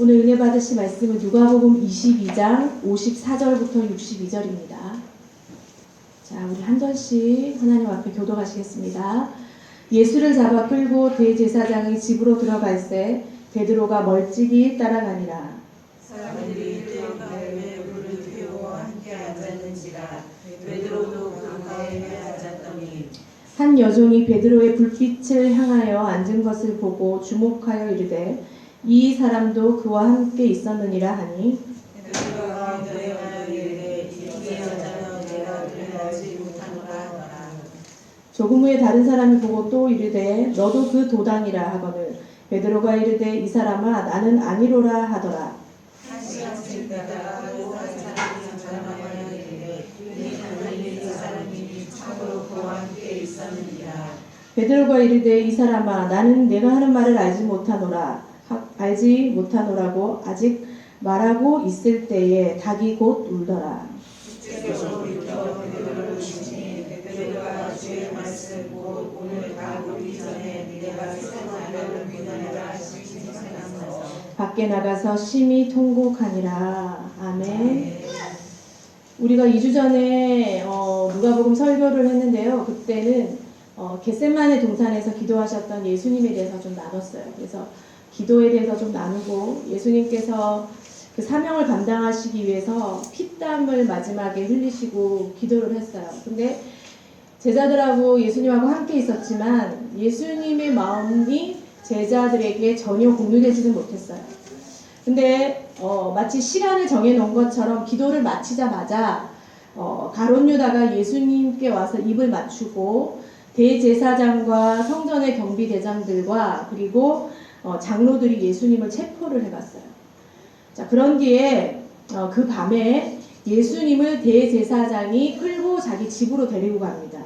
오늘 은혜 받으실 말씀은 누가복음 22장 54절부터 62절입니다. 자, 우리 한 절씩 하나님 앞에 교도하시겠습니다. 예수를 잡아 끌고 대제사장의 집으로 들어갈새 베드로가 멀찍이 따라가니라. 사람들이 들어가에 물을 태우고 함께 앉았는지라. 베드로도 그 가운데 앉았더니 한 여종이 베드로의 불빛을 향하여 앉은 것을 보고 주목하여 이르되 이 사람도 그와 함께 있었느니라 하니, 베드로가 너희와 이르되 이 여자는 내가 그를 알지 못하노라 하더라. 조금 후에 다른 사람이 보고 또 이르되 너도 그 도당이라 하거늘 베드로가 이르되 이 사람아 나는 아니로라 하더라. 한 시간쯤 있다가 또 한 사람이 전하여 이르되 우리는 이 사람이 참으로 그와 함께 있었느니라. 베드로가 이르되 이 사람아 나는 내가 하는 말을 알지 못하노라고 아직 말하고 있을 때에 닭이 곧 울더라. 주께서 일러 베드로를 주시니 베드로가 주의 말씀 곧 오늘 다 오기 전에 내가 세 번을 부인하리라 하시니 생각나서 밖에 나가서 심히 통곡하니라. 아멘. 우리가 2주 전에 누가복음 설교를 했는데요. 그때는 겟세마네 동산에서 기도하셨던 예수님에 대해서 좀 나눴어요. 그래서 기도에 대해서 좀 나누고 예수님께서 그 사명을 감당하시기 위해서 피땀을 마지막에 흘리시고 기도를 했어요. 근데 제자들하고 예수님하고 함께 있었지만 예수님의 마음이 제자들에게 전혀 공유되지는 못했어요. 근데 마치 시간을 정해놓은 것처럼 기도를 마치자마자 가룟 유다가 예수님께 와서 입을 맞추고 대제사장과 성전의 경비대장들과 그리고 장로들이 예수님을 체포를 해갔어요. 자, 그런 뒤에 그 밤에 예수님을 대제사장이 끌고 자기 집으로 데리고 갑니다.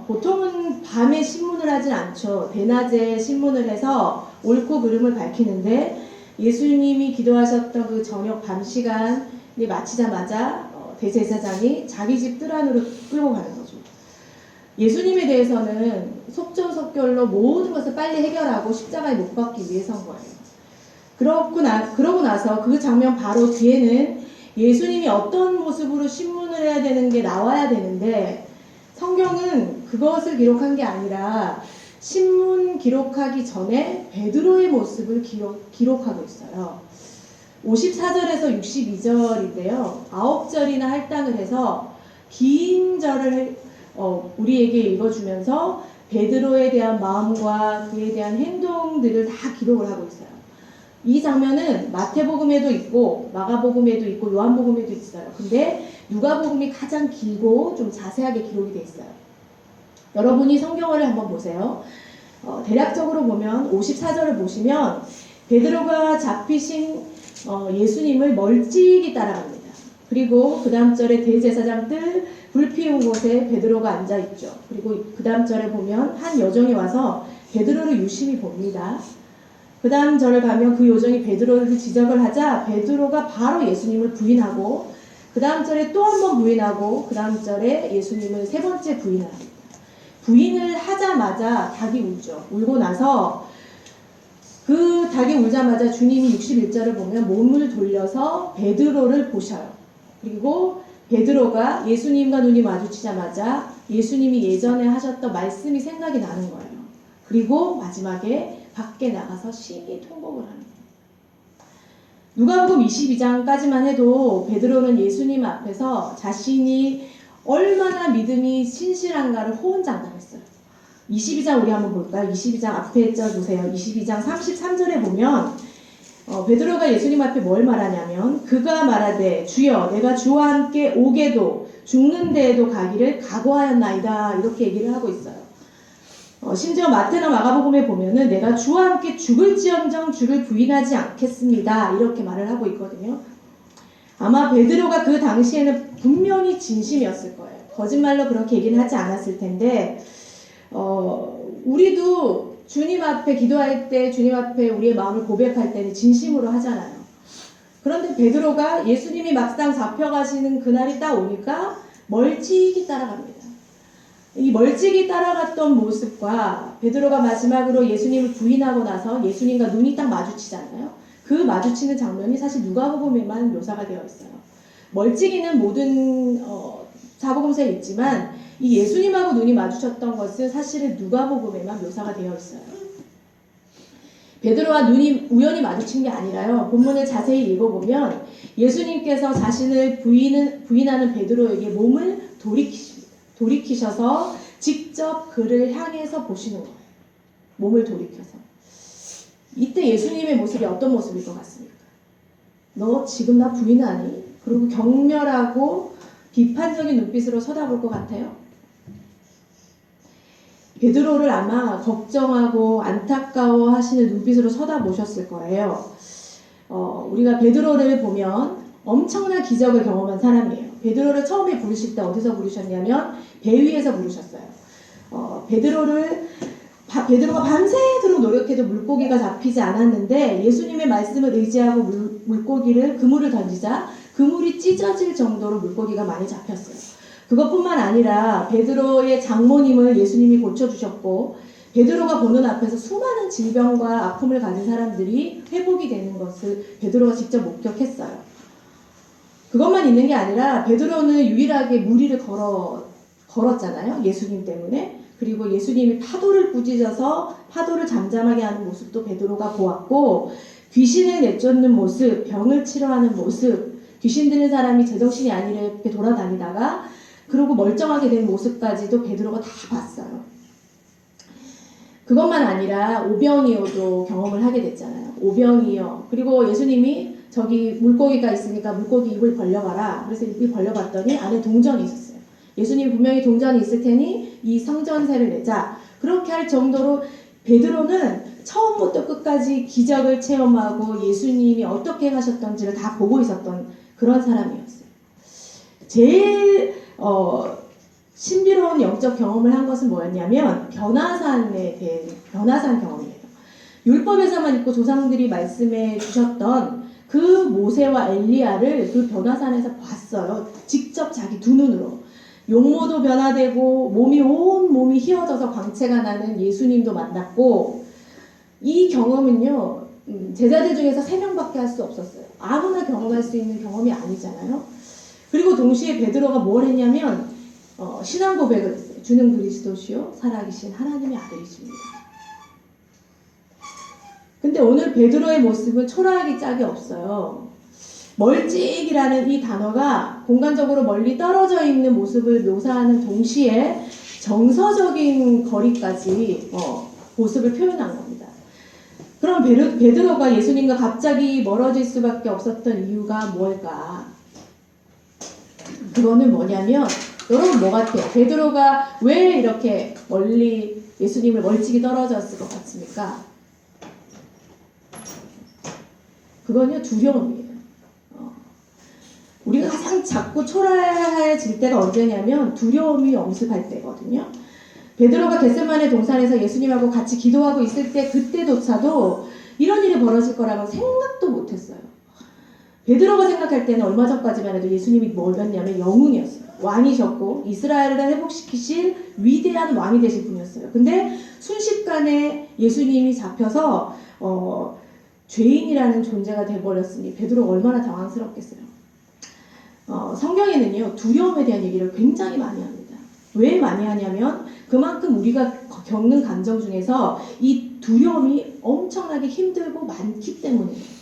보통은 밤에 신문을 하진 않죠. 대낮에 신문을 해서 옳고 그름을 밝히는데 예수님이 기도하셨던 그 저녁 밤 시간이 마치자마자 대제사장이 자기 집 뜰 안으로 끌고 가는 거죠. 예수님에 대해서는 속전속결로 모든 것을 빨리 해결하고 십자가에 못 박기 위해서인 거예요. 그러고 나서 그 장면 바로 뒤에는 예수님이 어떤 모습으로 신문을 해야 되는 게 나와야 되는데 성경은 그것을 기록한 게 아니라 신문 기록하기 전에 베드로의 모습을 기록하고 있어요. 54절에서 62절인데요. 9절이나 할당을 해서 긴 절을 우리에게 읽어주면서 베드로에 대한 마음과 그에 대한 행동들을 다 기록을 하고 있어요. 이 장면은 마태복음에도 있고 마가복음에도 있고 요한복음에도 있어요. 근데 누가복음이 가장 길고 좀 자세하게 기록이 되어 있어요. 여러분이 성경을 한번 보세요. 대략적으로 보면 54절을 보시면 베드로가 잡히신 예수님을 멀찍이 따라갑니다. 그리고 그 다음 절에 대제사장 뜰 불 피운 곳에 베드로가 앉아있죠. 그리고 그 다음 절에 보면 한 여종이 와서 베드로를 유심히 봅니다. 그 다음 절을 가면 그 여종이 베드로를 지적을 하자 베드로가 바로 예수님을 부인하고 그 다음 절에 또 한 번 부인하고 그 다음 절에 예수님을 세 번째 부인을 합니다. 부인을 하자마자 닭이 울죠. 울고 나서 그 닭이 울자마자 주님이 61절을 보면 몸을 돌려서 베드로를 보셔요. 그리고 베드로가 예수님과 눈이 마주치자마자 예수님이 예전에 하셨던 말씀이 생각이 나는 거예요. 그리고 마지막에 밖에 나가서 심히 통곡을 합니다. 누가복음 22장까지만 해도 베드로는 예수님 앞에서 자신이 얼마나 믿음이 신실한가를 호언장담했어요. 22장 우리 한번 볼까요? 22장 앞에 절 보세요. 22장 33절에 보면 베드로가 예수님 앞에 뭘 말하냐면 그가 말하되 주여 내가 주와 함께 오게도 죽는 데에도 가기를 각오하였나이다 이렇게 얘기를 하고 있어요. 심지어 마태나 마가복음에 보면은 내가 주와 함께 죽을지언정 주를 부인하지 않겠습니다 이렇게 말을 하고 있거든요. 아마 베드로가 그 당시에는 분명히 진심이었을 거예요. 거짓말로 그렇게 얘기는 하지 않았을 텐데 우리도 주님 앞에 기도할 때 주님 앞에 우리의 마음을 고백할 때는 진심으로 하잖아요. 그런데 베드로가 예수님이 막상 잡혀가시는 그날이 딱 오니까 멀찍이 따라갑니다. 이 멀찍이 따라갔던 모습과 베드로가 마지막으로 예수님을 부인하고 나서 예수님과 눈이 딱 마주치잖아요. 그 마주치는 장면이 사실 누가복음에만 묘사가 되어 있어요. 멀찍이는 모든 사복음서에 있지만 이 예수님하고 눈이 마주쳤던 것은 사실은 누가복음에만 묘사가 되어 있어요. 베드로와 눈이 우연히 마주친 게 아니라요. 본문을 자세히 읽어보면 예수님께서 자신을 부인하는 베드로에게 몸을 돌이키셔서 직접 그를 향해서 보시는 거예요. 몸을 돌이켜서. 이때 예수님의 모습이 어떤 모습일 것 같습니까? 너 지금 나 부인하니? 그리고 격렬하고 비판적인 눈빛으로 쳐다볼 것 같아요. 베드로를 아마 걱정하고 안타까워 하시는 눈빛으로 쳐다보셨을 거예요. 우리가 베드로를 보면 엄청난 기적을 경험한 사람이에요. 베드로를 처음에 부르실 때 어디서 부르셨냐면 배 위에서 부르셨어요. 베드로가 밤새도록 노력해도 물고기가 잡히지 않았는데 예수님의 말씀을 의지하고 물고기를 그물을 던지자 그물이 찢어질 정도로 물고기가 많이 잡혔어요. 그것뿐만 아니라 베드로의 장모님을 예수님이 고쳐주셨고 베드로가 보는 앞에서 수많은 질병과 아픔을 가진 사람들이 회복이 되는 것을 베드로가 직접 목격했어요. 그것만 있는 게 아니라 베드로는 유일하게 무리를 걸었잖아요. 예수님 때문에. 그리고 예수님이 파도를 꾸짖어서 파도를 잠잠하게 하는 모습도 베드로가 보았고 귀신을 내쫓는 모습, 병을 치료하는 모습, 귀신 들린 사람이 제정신이 아니라 이렇게 돌아다니다가 그리고 멀쩡하게 된 모습까지도 베드로가 다 봤어요. 그것만 아니라 오병이어도 경험을 하게 됐잖아요. 오병이어. 그리고 예수님이 저기 물고기가 있으니까 물고기 입을 벌려봐라. 그래서 입을 벌려봤더니 안에 동전이 있었어요. 예수님이 분명히 동전이 있을 테니 이 성전세를 내자. 그렇게 할 정도로 베드로는 처음부터 끝까지 기적을 체험하고 예수님이 어떻게 하셨던지를 다 보고 있었던 그런 사람이었어요. 제일 신비로운 영적 경험을 한 것은 뭐였냐면 변화산에 대한 변화산 경험이에요. 율법에서만 있고 조상들이 말씀해 주셨던 그 모세와 엘리야를 그 변화산에서 봤어요. 직접 자기 두 눈으로. 용모도 변화되고 온 몸이 휘어져서 광채가 나는 예수님도 만났고 이 경험은요. 제자들 중에서 3명밖에 할 수 없었어요. 아무나 경험할 수 있는 경험이 아니잖아요. 그리고 동시에 베드로가 뭘 했냐면 신앙 고백을 했어요. 주는 그리스도시요 살아계신 하나님의 아들이십니다. 근데 오늘 베드로의 모습은 초라하기 짝이 없어요. 멀찍이라는 이 단어가 공간적으로 멀리 떨어져 있는 모습을 묘사하는 동시에 정서적인 거리까지 모습을 표현한 겁니다. 그럼 베드로가 예수님과 갑자기 멀어질 수밖에 없었던 이유가 뭘까? 그거는 뭐냐면 여러분 뭐 같아요? 베드로가 왜 이렇게 멀리 예수님을 멀찍이 떨어졌을 것 같습니까? 그건요 두려움이에요. 우리가 가장 작고 초라해질 때가 언제냐면 두려움이 엄습할 때거든요. 베드로가 겟세마네 동산에서 예수님하고 같이 기도하고 있을 때 그때조차도 이런 일이 벌어질 거라고 생각도 못했어요. 베드로가 생각할 때는 얼마 전까지만 해도 예수님이 뭐였냐면 영웅이었어요. 왕이셨고 이스라엘을 회복시키실 위대한 왕이 되실 분이었어요. 근데 순식간에 예수님이 잡혀서 죄인이라는 존재가 돼버렸으니 베드로가 얼마나 당황스럽겠어요. 성경에는요 두려움에 대한 얘기를 굉장히 많이 합니다. 왜 많이 하냐면 그만큼 우리가 겪는 감정 중에서 이 두려움이 엄청나게 힘들고 많기 때문이에요.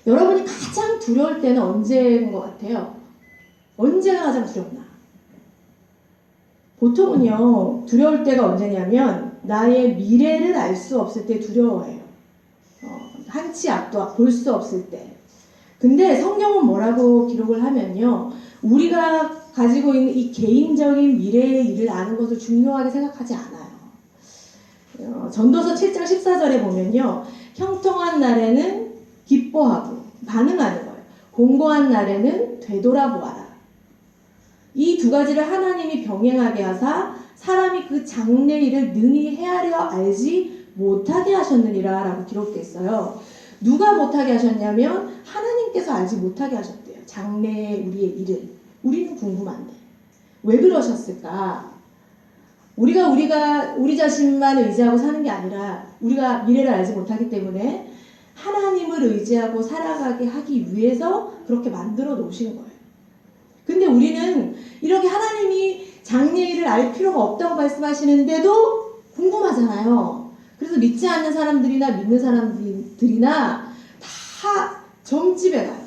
여러분이 가장 두려울 때는 언제인 것 같아요? 언제가 가장 두렵나? 보통은요 두려울 때가 언제냐면 나의 미래를 알 수 없을 때 두려워해요. 한치 앞도 볼 수 없을 때. 근데 성경은 뭐라고 기록을 하면요 우리가 가지고 있는 이 개인적인 미래의 일을 아는 것을 중요하게 생각하지 않아요. 전도서 7장 14절에 보면요 형통한 날에는 기뻐하고 반응하는 거예요. 공고한 날에는 되돌아보아라. 이 두 가지를 하나님이 병행하게 하사 사람이 그 장래 일을 능히 헤아려 알지 못하게 하셨느니라 라고 기록되어 있어요. 누가 못하게 하셨냐면 하나님께서 알지 못하게 하셨대요. 장래의 우리의 일을. 우리는 궁금한데 왜 그러셨을까? 우리 자신만 의지하고 사는 게 아니라 우리가 미래를 알지 못하기 때문에 하나님을 의지하고 살아가게 하기 위해서 그렇게 만들어 놓으시는 거예요. 근데 우리는 이렇게 하나님이 장래일을 알 필요가 없다고 말씀하시는데도 궁금하잖아요. 그래서 믿지 않는 사람들이나 믿는 사람들이나 다 점집에 가요.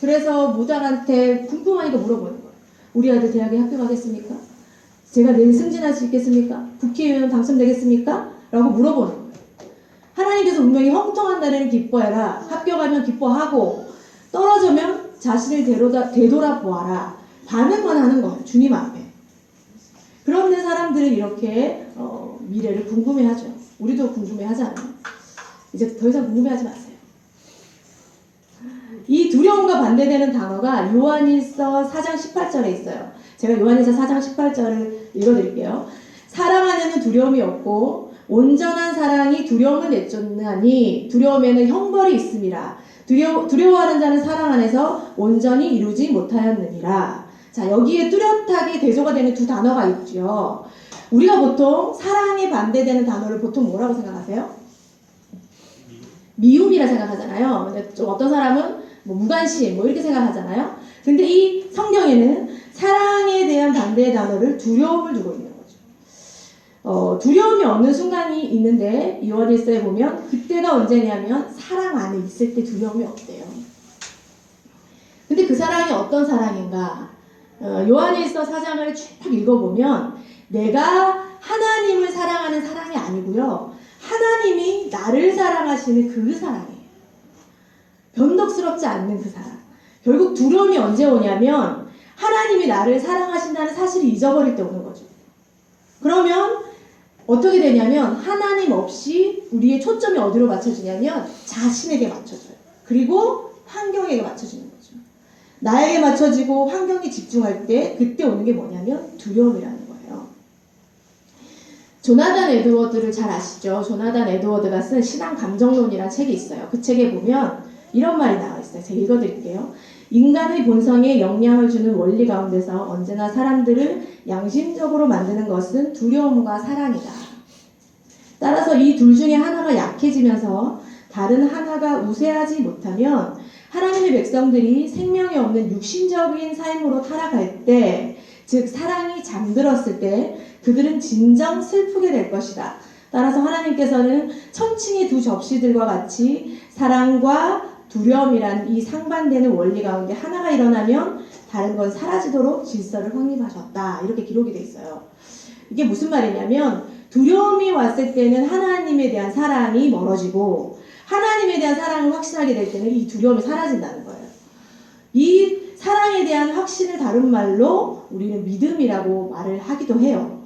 그래서 무당한테 궁금하니까 물어보는 거예요. 우리 아들 대학에 합격하겠습니까? 제가 내일 승진할 수 있겠습니까? 국회의원 당선되겠습니까? 라고 물어보는 거예요. 하나님께서 분명히 형통한 날에는 기뻐해라. 합격하면 기뻐하고 떨어지면 자신을 되돌아보아라. 반응만 하는 거예요. 주님 앞에. 그런데 사람들은 이렇게 미래를 궁금해하죠. 우리도 궁금해하잖아요. 이제 더 이상 궁금해하지 마세요. 이 두려움과 반대되는 단어가 요한일서 4장 18절에 있어요. 제가 요한일서 4장 18절을 읽어드릴게요. 사랑 안에는 두려움이 없고 온전한 사랑이 두려움을 내쫓나니 두려움에는 형벌이 있음이라. 두려워하는 자는 사랑 안에서 온전히 이루지 못하였느니라. 자, 여기에 뚜렷하게 대조가 되는 두 단어가 있죠. 우리가 보통 사랑에 반대되는 단어를 보통 뭐라고 생각하세요? 미움이라 생각하잖아요. 근데 좀 어떤 사람은 뭐 무관심 뭐 이렇게 생각하잖아요. 근데 이 성경에는 사랑에 대한 반대의 단어를 두려움을 두고 있는 거죠. 두려움이 없는 순간이 있는데 요한일서에 보면 그때가 언제냐면 사랑 안에 있을 때 두려움이 없대요. 근데 그 사랑이 어떤 사랑인가? 요한일서 4장을 쭉 읽어보면 내가 하나님을 사랑하는 사랑이 아니고요. 하나님이 나를 사랑하시는 그 사랑이에요. 변덕스럽지 않는 그 사랑. 결국 두려움이 언제 오냐면 하나님이 나를 사랑하신다는 사실을 잊어버릴 때 오는 거죠. 그러면 어떻게 되냐면 하나님 없이 우리의 초점이 어디로 맞춰지냐면 자신에게 맞춰져요. 그리고 환경에게 맞춰지는 거죠. 나에게 맞춰지고 환경에 집중할 때 그때 오는 게 뭐냐면 두려움이라는 거예요. 조나단 에드워드를 잘 아시죠? 조나단 에드워드가 쓴 신앙 감정론이라는 책이 있어요. 그 책에 보면 이런 말이 나와 있어요. 제가 읽어드릴게요. 인간의 본성에 영향을 주는 원리 가운데서 언제나 사람들을 양심적으로 만드는 것은 두려움과 사랑이다. 따라서 이 둘 중에 하나가 약해지면서 다른 하나가 우세하지 못하면 하나님의 백성들이 생명이 없는 육신적인 삶으로 타락할 때, 즉 사랑이 잠들었을 때 그들은 진정 슬프게 될 것이다. 따라서 하나님께서는 천칭의 두 접시들과 같이 사랑과 두려움이란 이 상반되는 원리 가운데 하나가 일어나면 다른 건 사라지도록 질서를 확립하셨다. 이렇게 기록이 돼 있어요. 이게 무슨 말이냐면 두려움이 왔을 때는 하나님에 대한 사랑이 멀어지고 하나님에 대한 사랑을 확신하게 될 때는 이 두려움이 사라진다는 거예요. 이 사랑에 대한 확신을 다른 말로 우리는 믿음이라고 말을 하기도 해요.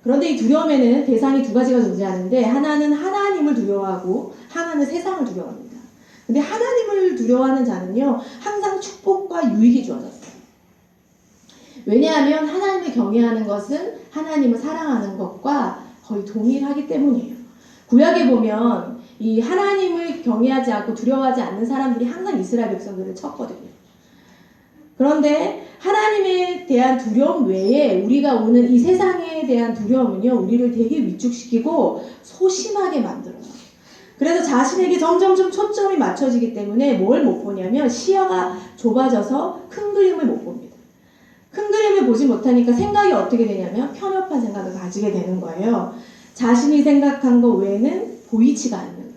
그런데 이 두려움에는 대상이 두 가지가 존재하는데 하나는 하나님을 두려워하고 하나는 세상을 두려워합니다. 근데 하나님을 두려워하는 자는요 항상 축복과 유익이 주어졌어요. 왜냐하면 하나님을 경외하는 것은 하나님을 사랑하는 것과 거의 동일하기 때문이에요. 구약에 보면 이 하나님을 경외하지 않고 두려워하지 않는 사람들이 항상 이스라엘 백성들을 쳤거든요. 그런데 하나님에 대한 두려움 외에 우리가 오는 이 세상에 대한 두려움은요 우리를 되게 위축시키고 소심하게 만들어요. 그래서 자신에게 점점점 초점이 맞춰지기 때문에 뭘 못 보냐면 시야가 좁아져서 큰 그림을 못 봅니다. 큰 그림을 보지 못하니까 생각이 어떻게 되냐면 편협한 생각을 가지게 되는 거예요. 자신이 생각한 것 외에는 보이지가 않는 거예요.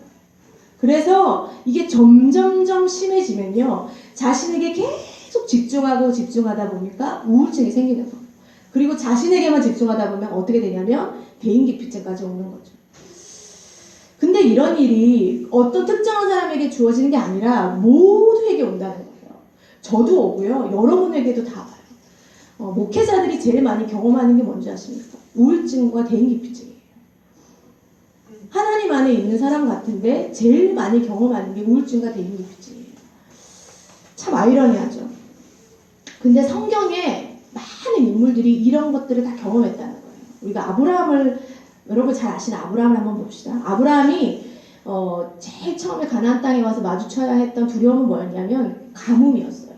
그래서 이게 점점점 심해지면요 자신에게 계속 집중하다 보니까 우울증이 생기는 거예요. 그리고 자신에게만 집중하다 보면 어떻게 되냐면 대인기피증까지 오는 거죠. 근데 이런 일이 어떤 특정한 사람에게 주어지는 게 아니라 모두에게 온다는 거예요. 저도 오고요. 여러분에게도 다 와요. 목회자들이 제일 많이 경험하는 게 뭔지 아십니까? 우울증과 대인기피증이에요. 하나님 안에 있는 사람 같은데 제일 많이 경험하는 게 우울증과 대인기피증이에요. 참 아이러니하죠. 근데 성경에 많은 인물들이 이런 것들을 다 경험했다는 거예요. 우리가 아브라함을 여러분 잘 아시는 아브라함을 한번 봅시다. 아브라함이 제일 처음에 가나안 땅에 와서 마주쳐야 했던 두려움은 뭐였냐면 가뭄이었어요.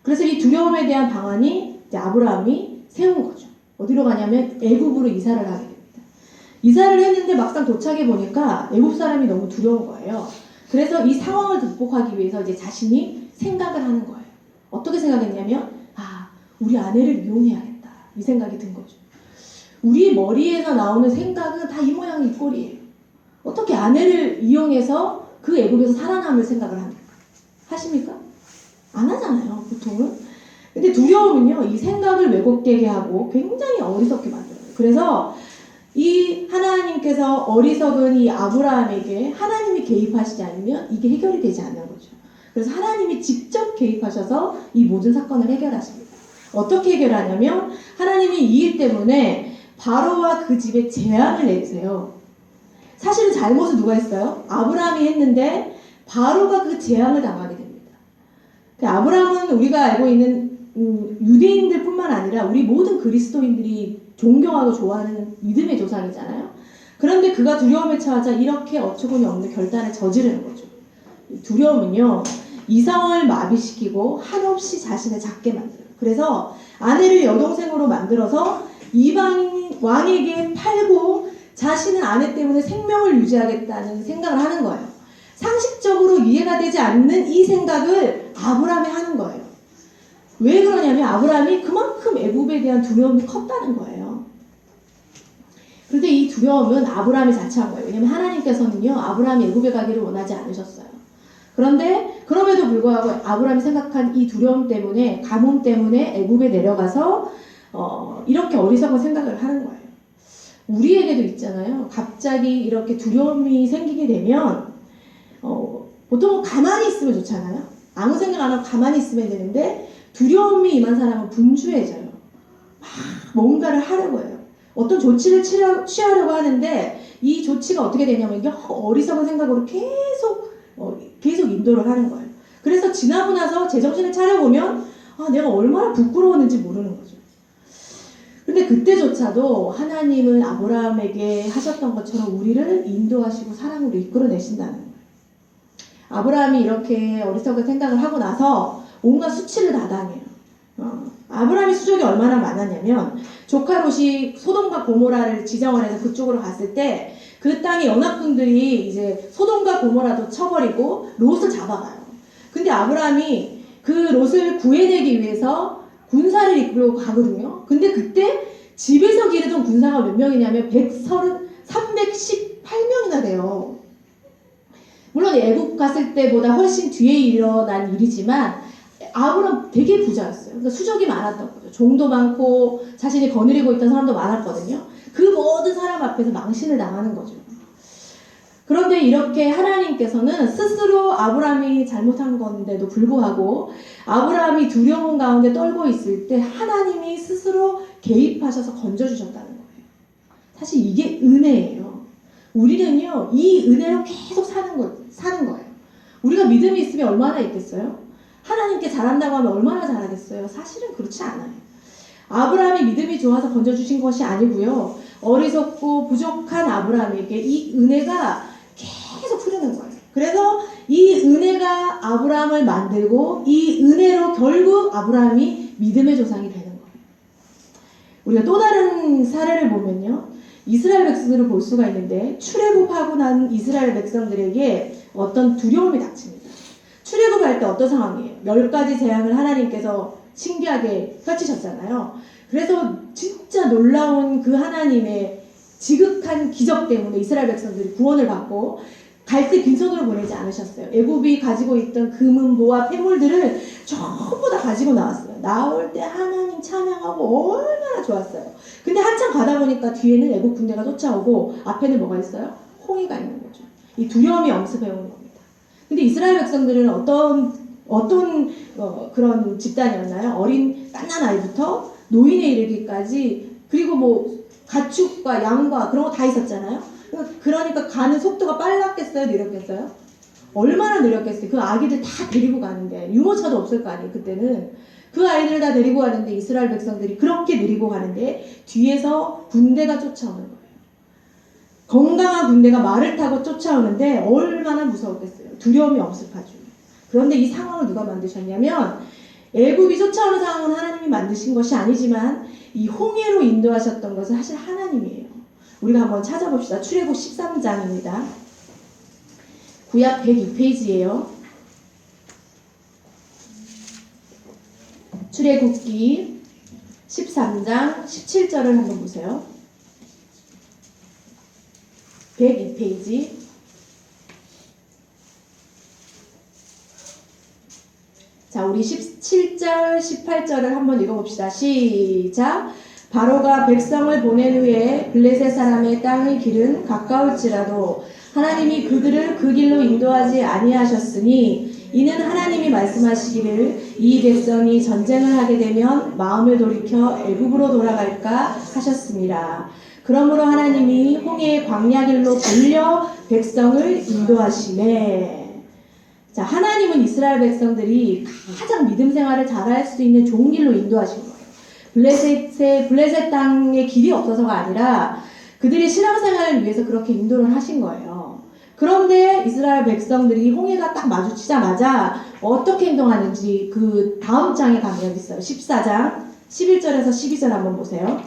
그래서 이 두려움에 대한 방안이 이제 아브라함이 세운 거죠. 어디로 가냐면 애굽으로 이사를 하게 됩니다. 이사를 했는데 막상 도착해 보니까 애굽 사람이 너무 두려운 거예요. 그래서 이 상황을 극복하기 위해서 이제 자신이 생각을 하는 거예요. 어떻게 생각했냐면, 우리 아내를 이용해야겠다. 이 생각이 든 거죠. 우리 머리에서 나오는 생각은 다 이 모양 이 꼴이에요. 어떻게 아내를 이용해서 그 애국에서 살아남을 생각을 하십니까? 안 하잖아요, 보통은. 근데 두려움은요, 이 생각을 왜곡되게 하고 굉장히 어리석게 만들어요. 그래서 이 하나님께서 어리석은 이 아브라함에게 하나님이 개입하시지 않으면 이게 해결이 되지 않는 거죠. 그래서 하나님이 직접 개입하셔서 이 모든 사건을 해결하십니다. 어떻게 해결하냐면 하나님이 이 일 때문에 바로와 그 집에 재앙을 내리세요. 사실은 잘못은 누가 했어요? 아브라함이 했는데 바로가 그 재앙을 당하게 됩니다. 아브라함은 우리가 알고 있는 유대인들 뿐만 아니라 우리 모든 그리스도인들이 존경하고 좋아하는 믿음의 조상이잖아요. 그런데 그가 두려움에 처하자 이렇게 어처구니 없는 결단을 저지르는 거죠. 두려움은요, 이성을 마비시키고 한없이 자신을 작게 만들어요. 그래서 아내를 여동생으로 만들어서 이방 왕에게 팔고 자신은 아내 때문에 생명을 유지하겠다는 생각을 하는 거예요. 상식적으로 이해가 되지 않는 이 생각을 아브라함이 하는 거예요. 왜 그러냐면 아브라함이 그만큼 애굽에 대한 두려움이 컸다는 거예요. 그런데 이 두려움은 아브라함이 자처한 거예요. 왜냐면 하나님께서는요, 아브라함이 애굽에 가기를 원하지 않으셨어요. 그런데 그럼에도 불구하고 아브라함이 생각한 이 두려움 때문에, 가뭄 때문에 애굽에 내려가서 이렇게 어리석은 생각을 하는 거예요. 우리에게도 있잖아요. 갑자기 이렇게 두려움이 생기게 되면 보통은 가만히 있으면 좋잖아요. 아무 생각 안 하고 가만히 있으면 되는데 두려움이 임한 사람은 분주해져요. 막 뭔가를 하려고 해요. 어떤 조치를 취하려고 하는데 이 조치가 어떻게 되냐면 이게 어리석은 생각으로 계속 인도를 하는 거예요. 그래서 지나고 나서 제정신을 차려보면 내가 얼마나 부끄러웠는지 모르는 거죠. 근데 그때조차도 하나님은 아브라함에게 하셨던 것처럼 우리를 인도하시고 사랑으로 이끌어내신다는 거예요. 아브라함이 이렇게 어리석은 생각을 하고 나서 온갖 수치를 다 당해요. 아브라함이 수족이 얼마나 많았냐면 조카 롯이 소돔과 고모라를 지정을 해서 그쪽으로 갔을 때 그 땅의 연합군들이 이제 소돔과 고모라도 쳐버리고 롯을 잡아가요. 근데 아브라함이 그 롯을 구해내기 위해서 군사를 이끌고 가거든요. 근데 그때 집에서 기르던 군사가 몇 명이냐면 318명이나 돼요. 물론 애국 갔을 때보다 훨씬 뒤에 일어난 일이지만 아브라함 되게 부자였어요. 그러니까 수족이 많았던 거죠. 종도 많고 자신이 거느리고 있던 사람도 많았거든요. 그 모든 사람 앞에서 망신을 당하는 거죠. 그런데 이렇게 하나님께서는 스스로 아브라함이 잘못한 건데도 불구하고 아브라함이 두려움 가운데 떨고 있을 때 하나님이 스스로 개입하셔서 건져주셨다는 거예요. 사실 이게 은혜예요. 우리는요, 이 은혜로 계속 사는 거예요. 우리가 믿음이 있으면 얼마나 있겠어요? 하나님께 잘한다고 하면 얼마나 잘하겠어요? 사실은 그렇지 않아요. 아브라함이 믿음이 좋아서 건져주신 것이 아니고요. 어리석고 부족한 아브라함에게 이 은혜가 계속 흐르는 거예요. 그래서 이 은혜가 아브라함을 만들고 이 은혜로 결국 아브라함이 믿음의 조상이 되는 거예요. 우리가 또 다른 사례를 보면요. 이스라엘 백성들을 볼 수가 있는데 출애굽하고 난 이스라엘 백성들에게 어떤 두려움이 닥칩니다. 출애굽할 때 어떤 상황이에요? 10가지 재앙을 하나님께서 신기하게 펼치셨잖아요. 그래서 진짜 놀라운 그 하나님의 지극한 기적 때문에 이스라엘 백성들이 구원을 받고 갈 때 빈손으로 보내지 않으셨어요. 애굽이 가지고 있던 금은 보화 폐물들을 전부 다 가지고 나왔어요. 나올 때 하나님 찬양하고 얼마나 좋았어요. 근데 한참 가다 보니까 뒤에는 애굽 군대가 쫓아오고 앞에는 뭐가 있어요? 홍해가 있는 거죠. 이 두려움이 엄습해 오는 겁니다. 근데 이스라엘 백성들은 어떤 그런 집단이었나요? 어린 갓난 아이부터 노인에 이르기까지, 그리고 뭐 가축과 양과 그런 거 다 있었잖아요. 그러니까 가는 속도가 빨랐겠어요? 느렸겠어요? 얼마나 느렸겠어요? 그 아기들 다 데리고 가는데 유모차도 없을 거 아니에요. 그때는 그 아이들을 다 데리고 가는데 이스라엘 백성들이 그렇게 데리고 가는데 뒤에서 군대가 쫓아오는 거예요. 건강한 군대가 말을 타고 쫓아오는데 얼마나 무서웠겠어요. 두려움이 엄습하죠. 그런데 이 상황을 누가 만드셨냐면 애굽이 쫓아오는 상황은 하나님이 만드신 것이 아니지만 이 홍해로 인도하셨던 것은 사실 하나님이에요. 우리가 한번 찾아봅시다. 출애굽 13장입니다. 구약 102페이지예요. 출애굽기 13장 17절을 한번 보세요. 102페이지. 자, 우리 17절, 18절을 한번 읽어봅시다. 시작. 바로가 백성을 보낸 후에 블레셋 사람의 땅의 길은 가까울지라도 하나님이 그들을 그 길로 인도하지 아니하셨으니 이는 하나님이 말씀하시기를 이 백성이 전쟁을 하게 되면 마음을 돌이켜 애굽으로 돌아갈까 하셨습니다. 그러므로 하나님이 홍해의 광야 길로 돌려 백성을 인도하시네. 자, 하나님은 이스라엘 백성들이 가장 믿음 생활을 잘할 수 있는 좋은 길로 인도하신 거예요. 블레셋 땅의 길이 없어서가 아니라 그들이 신앙생활을 위해서 그렇게 인도를 하신 거예요. 그런데 이스라엘 백성들이 홍해가 딱 마주치자마자 어떻게 행동하는지 그 다음 장에 가면 있어요. 14장 11절에서 12절 한번 보세요.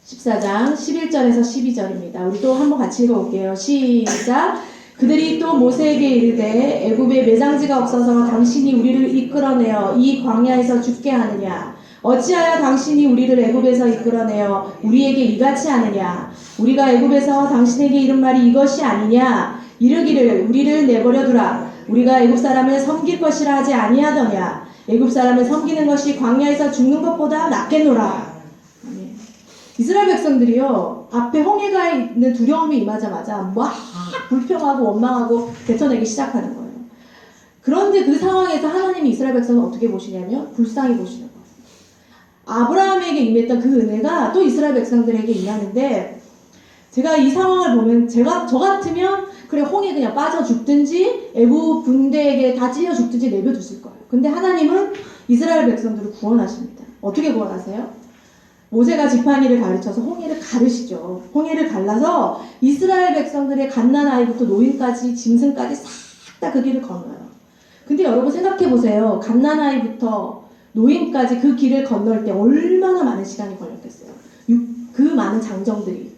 14장 11절에서 12절입니다. 우리 또 한번 같이 읽어볼게요. 시작. 그들이 또 모세에게 이르되 애굽에 매장지가 없어서 당신이 우리를 이끌어내어 이 광야에서 죽게 하느냐? 어찌하여 당신이 우리를 애굽에서 이끌어내어 우리에게 이같이 하느냐? 우리가 애굽에서 당신에게 이른 말이 이것이 아니냐? 이르기를 우리를 내버려 두라. 우리가 애굽 사람을 섬길 것이라 하지 아니하더냐? 애굽 사람을 섬기는 것이 광야에서 죽는 것보다 낫겠노라. 이스라엘 백성들이요, 앞에 홍해가 있는 두려움이 임하자마자 막 불평하고 원망하고 뱉어내기 시작하는 거예요. 그런데 그 상황에서 하나님이 이스라엘 백성을 어떻게 보시냐면 불쌍히 보시는 거예요. 아브라함에게 임했던 그 은혜가 또 이스라엘 백성들에게 임하는데, 제가 이 상황을 보면 저 같으면 그래 홍해 그냥 빠져 죽든지 애굽 군대에게 다 찔려 죽든지 내버려두실 거예요. 근데 하나님은 이스라엘 백성들을 구원하십니다. 어떻게 구원하세요? 모세가 지팡이를 가르쳐서 홍해를 가르시죠. 홍해를 갈라서 이스라엘 백성들의 갓난아이부터 노인까지 짐승까지 싹 다 그 길을 건너요. 근데 여러분 생각해 보세요. 갓난아이부터 노인까지 그 길을 건널 때 얼마나 많은 시간이 걸렸겠어요. 그 많은 장정들이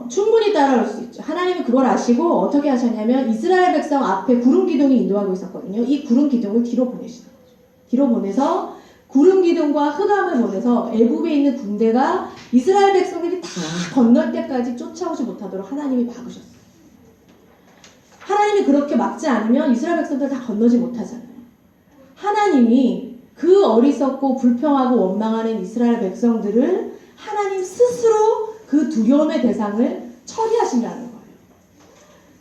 충분히 따라올 수 있죠. 하나님은 그걸 아시고 어떻게 하셨냐면 이스라엘 백성 앞에 구름 기둥이 인도하고 있었거든요. 이 구름 기둥을 뒤로 보내시는 거죠. 뒤로 보내서 구름 기둥과 흑암을 보내서 애굽에 있는 군대가 이스라엘 백성들이 다 건널 때까지 쫓아오지 못하도록 하나님이 막으셨어요. 하나님이 그렇게 막지 않으면 이스라엘 백성들 다 건너지 못하잖아요. 하나님이 그 어리석고 불평하고 원망하는 이스라엘 백성들을 하나님 스스로 그 두려움의 대상을 처리하신다는 거예요.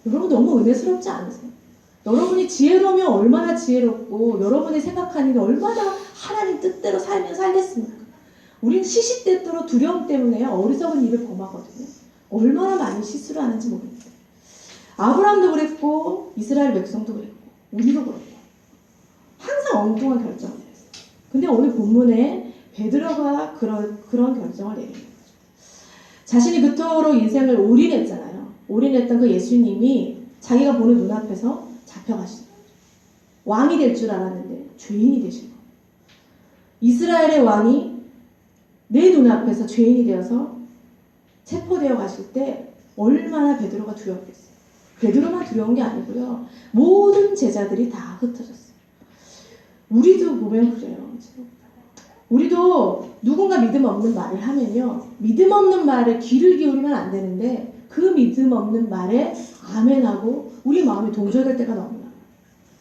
여러분 너무 은혜스럽지 않으세요? 여러분이 지혜로우면 얼마나 지혜롭고 여러분이 생각하는 게 얼마나 하나님 뜻대로 살면 살겠습니까? 우리는 시시때때로 두려움 때문에 어리석은 일을 범하거든요. 얼마나 많이 실수를 하는지 모릅니다. 아브라함도 그랬고 이스라엘 백성도 그랬고 우리도 그렇고 항상 엉뚱한 결정을 했어요. 근데 오늘 본문에 베드로가 그런 결정을 내린 거죠. 자신이 그토록 인생을 올인했잖아요. 올인했던 그 예수님이 자기가 보는 눈앞에서 잡혀가시는 거죠. 왕이 될 줄 알았는데 죄인이 되신 거예요. 이스라엘의 왕이 내 눈앞에서 죄인이 되어서 체포되어 가실 때 얼마나 베드로가 두려웠겠어요. 베드로만 두려운 게 아니고요. 모든 제자들이 다 흩어졌어요. 우리도 보면 그래요. 우리도 누군가 믿음 없는 말을 하면요. 믿음 없는 말에 귀를 기울이면 안 되는데 그 믿음 없는 말에 아멘하고 우리 마음이 동조될 때가 너무 많아요.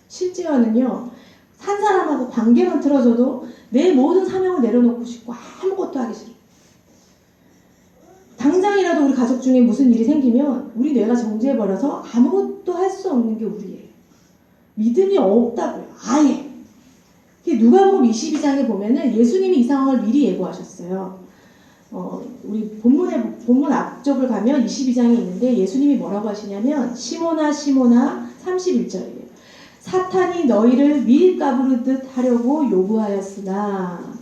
실제로는요. 한 사람하고 관계만 틀어져도 내 모든 사명을 내려놓고 싶고 아무것도 하기 싫어요. 당장이라도 우리 가족 중에 무슨 일이 생기면 우리 뇌가 정지해버려서 아무것도 할 수 없는 게 우리예요. 믿음이 없다고요. 아예. 누가복음 22장에 보면은 예수님이 이 상황을 미리 예고하셨어요. 우리 본문 앞쪽을 가면 22장에 있는데 예수님이 뭐라고 하시냐면 시몬아 시몬아 31절이에요. 사탄이 너희를 밀가부르듯 하려고 요구하였으나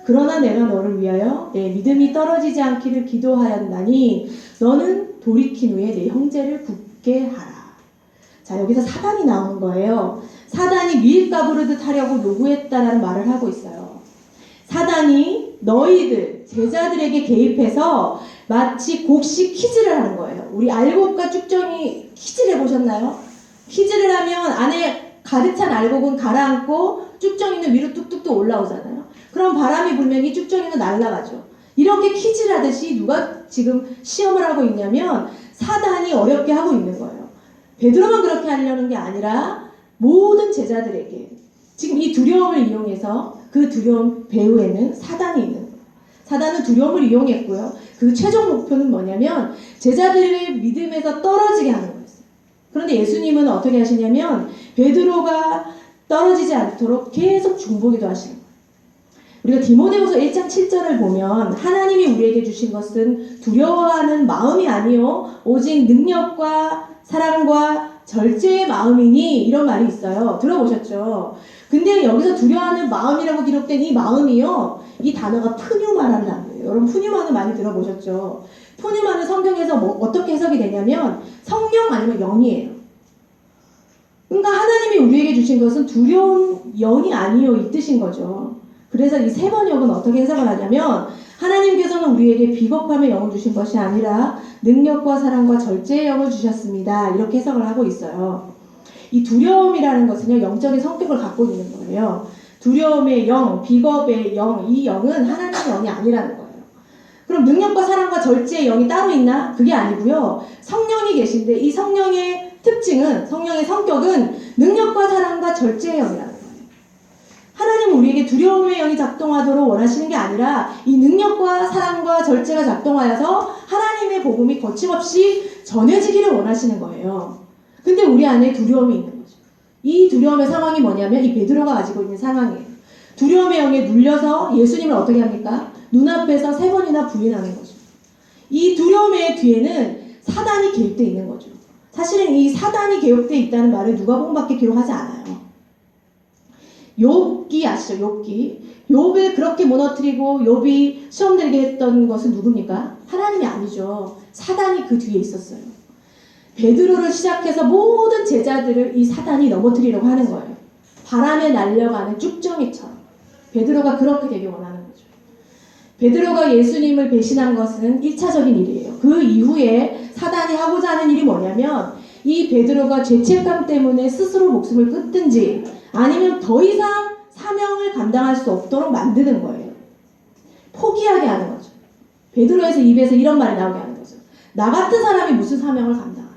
그러나 내가 너를 위하여 내 믿음이 떨어지지 않기를 기도하였나니 너는 돌이킨 후에 내 형제를 굳게 하라. 자, 여기서 사단이 나오는 거예요. 사단이 밀가부르듯 하려고 요구했다라는 말을 하고 있어요. 사단이 너희들 제자들에게 개입해서 마치 곡식 퀴즈를 하는 거예요. 우리 알곡과 쭉정이 퀴즈를 해보셨나요? 퀴즈를 하면 안에 가득 찬 알곡은 가라앉고 쭉정이는 위로 뚝뚝뚝 올라오잖아요. 그럼 바람이 불면 이 쭉정이는 날아가죠. 이렇게 퀴즈를 하듯이 누가 지금 시험을 하고 있냐면 사단이 어렵게 하고 있는 거예요. 베드로만 그렇게 하려는 게 아니라 모든 제자들에게 지금 이 두려움을 이용해서 그 두려움 배후에는 사단이 있는 거예요. 사단은 두려움을 이용했고요. 그 최종 목표는 뭐냐면 제자들의 믿음에서 떨어지게 하는 거였어요. 그런데 예수님은 어떻게 하시냐면 베드로가 떨어지지 않도록 계속 중보기도 하시는 거예요. 우리가 디모데후서 1장 7절을 보면 하나님이 우리에게 주신 것은 두려워하는 마음이 아니요 오직 능력과 사랑과 절제의 마음이니 이런 말이 있어요. 들어보셨죠? 근데 여기서 두려워하는 마음이라고 기록된 이 마음이요, 이 단어가 푸뉴마라는 단어예요. 여러분 푸뉴마는 많이 들어보셨죠? 푸뉴마는 성경에서 어떻게 해석이 되냐면 성령 아니면 영이에요. 그러니까 하나님이 우리에게 주신 것은 두려운 영이 아니요 이 뜻인 거죠. 그래서 이 세 번역은 어떻게 해석을 하냐면 하나님께서는 우리에게 비겁함의 영을 주신 것이 아니라 능력과 사랑과 절제의 영을 주셨습니다. 이렇게 해석을 하고 있어요. 이 두려움이라는 것은요, 영적인 성격을 갖고 있는 거예요. 두려움의 영, 비겁의 영, 이 영은 하나님의 영이 아니라는 거예요. 그럼 능력과 사랑과 절제의 영이 따로 있나? 그게 아니고요. 성령이 계신데 이 성령의 특징은, 성령의 성격은 능력과 사랑과 절제의 영이라는 거예요. 하나님은 우리에게 두려움의 영이 작동하도록 원하시는 게 아니라 이 능력과 사랑과 절제가 작동하여서 하나님의 복음이 거침없이 전해지기를 원하시는 거예요. 근데 우리 안에 두려움이 있는 거죠. 이 두려움의 상황이 뭐냐면 이 베드로가 가지고 있는 상황이에요. 두려움의 영에 눌려서 예수님을 어떻게 합니까? 눈앞에서 3번이나 부인하는 거죠. 이 두려움의 뒤에는 사단이 개입되어 있는 거죠. 사실은 이 사단이 개입되어 있다는 말을 누가복음밖에 기록하지 않아요. 욥기 아시죠? 욥을 그렇게 무너뜨리고 욥이 시험 들게 했던 것은 누굽니까? 하나님이 아니죠. 사단이 그 뒤에 있었어요. 베드로를 시작해서 모든 제자들을 이 사단이 넘어뜨리려고 하는 거예요. 바람에 날려가는 쭉정이처럼 베드로가 그렇게 되길 원하는 거죠. 베드로가 예수님을 배신한 것은 1차적인 일이에요. 그 이후에 사단이 하고자 하는 일이 뭐냐면 이 베드로가 죄책감 때문에 스스로 목숨을 끊든지 아니면 더 이상 사명을 감당할 수 없도록 만드는 거예요. 포기하게 하는 거죠. 베드로에서 입에서 이런 말이 나오게 하는 거죠. 나 같은 사람이 무슨 사명을 감당하나?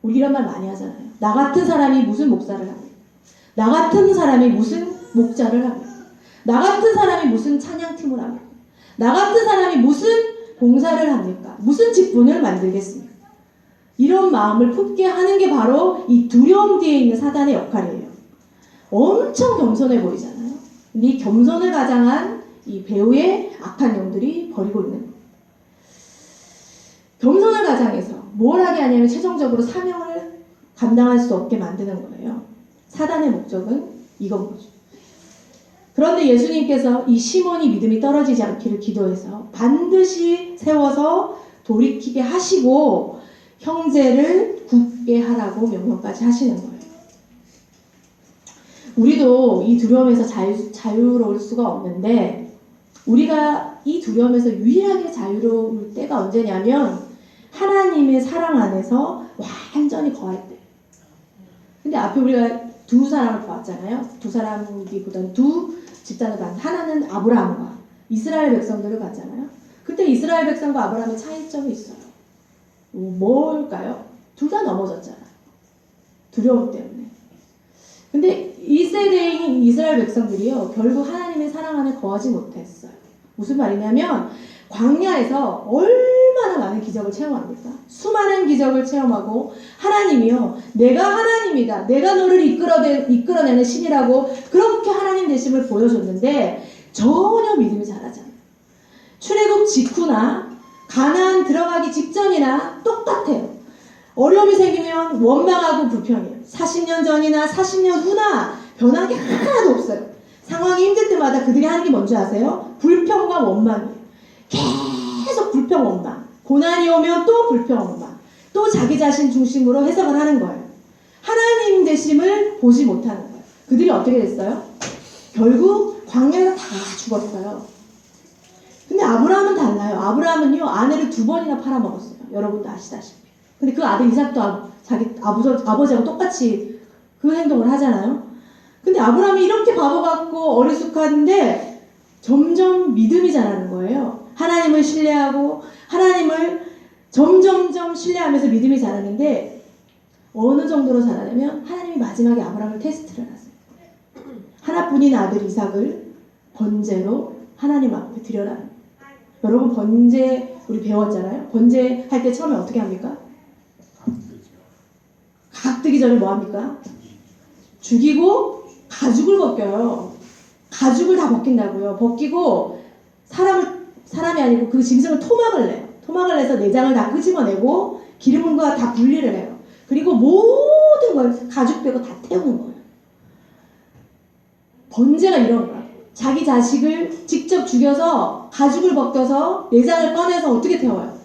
우리 이런 말 많이 하잖아요. 나 같은 사람이 무슨 목사를 합니까? 나 같은 사람이 무슨 목자를 합니까? 나 같은 사람이 무슨 찬양팀을 합니까? 나 같은 사람이 무슨 봉사를 합니까? 무슨 직분을 만들겠습니까? 이런 마음을 품게 하는 게 바로 이 두려움 뒤에 있는 사단의 역할이에요. 엄청 겸손해 보이잖아요. 근데 이 겸손을 가장한 이 배우의 악한 영들이 벌이고 있는 거예요. 겸손을 가장해서 뭘 하게 하냐면 최종적으로 사명을 감당할 수 없게 만드는 거예요. 사단의 목적은 이건 거죠. 그런데 예수님께서 이 시몬이 믿음이 떨어지지 않기를 기도해서 반드시 세워서 돌이키게 하시고 형제를 굳게 하라고 명령까지 하시는 거예요. 우리도 이 두려움에서 자유로울 수가 없는데 우리가 이 두려움에서 유일하게 자유로울 때가 언제냐면 하나님의 사랑 안에서 완전히 거할 때. 근데 앞에 우리가 두 사람을 보았잖아요. 두 사람이기보다는 두 집단을 봤는데 하나는 아브라함과 이스라엘 백성들을 봤잖아요. 그때 이스라엘 백성과 아브라함의 차이점이 있어요. 뭘까요? 둘 다 넘어졌잖아요. 두려움 때문에. 근데 1세대인 이스라엘 백성들이요, 결국 하나님의 사랑 안에 거하지 못했어요. 무슨 말이냐면 광야에서 얼마나 많은 기적을 체험합니까? 수많은 기적을 체험하고 하나님이요, 내가 하나님이다, 내가 너를 이끌어내는 신이라고 그렇게 하나님 되심을 보여줬는데 전혀 믿음이 자라지 않아요. 출애굽 직후나 가나안 들어가기 직전이나 똑같아요. 어려움이 생기면 원망하고 불평해요. 40년 전이나 40년 후나 변한 게 하나도 없어요. 상황이 힘들 때마다 그들이 하는 게 뭔지 아세요? 불평과 원망이에요. 계속 불평, 원망. 고난이 오면 또 불평, 원망. 또 자기 자신 중심으로 해석을 하는 거예요. 하나님 되심을 보지 못하는 거예요. 그들이 어떻게 됐어요? 결국 광야에서 다 죽었어요. 근데 아브라함은 달라요. 아브라함은요, 아내를 2번이나 팔아먹었어요. 여러분도 아시다시피. 근데 그 아들 이삭도 자기 아버지하고 똑같이 그 행동을 하잖아요. 근데 아브라함이 이렇게 바보 같고 어리숙한데 점점 믿음이 자라는 거예요. 하나님을 신뢰하고 하나님을 점점점 신뢰하면서 믿음이 자라는데 어느 정도로 자라냐면 하나님이 마지막에 아브라함을 테스트를 하세요. 하나뿐인 아들 이삭을 번제로 하나님 앞에 드려라는 거예요. 여러분 번제 우리 배웠잖아요. 번제 할 때 처음에 어떻게 합니까? 각 뜨기 전에 뭐 합니까? 죽이고 가죽을 벗겨요. 가죽을 다 벗긴다고요. 벗기고 사람이 아니고 그 짐승을 토막을 내요. 토막을 내서 내장을 다 끄집어내고 기름과 다 분리를 해요. 그리고 모든 걸 가죽 빼고 다 태우는 거예요. 번제가 이런 거야. 자기 자식을 직접 죽여서 가죽을 벗겨서 내장을 꺼내서 어떻게 태워요?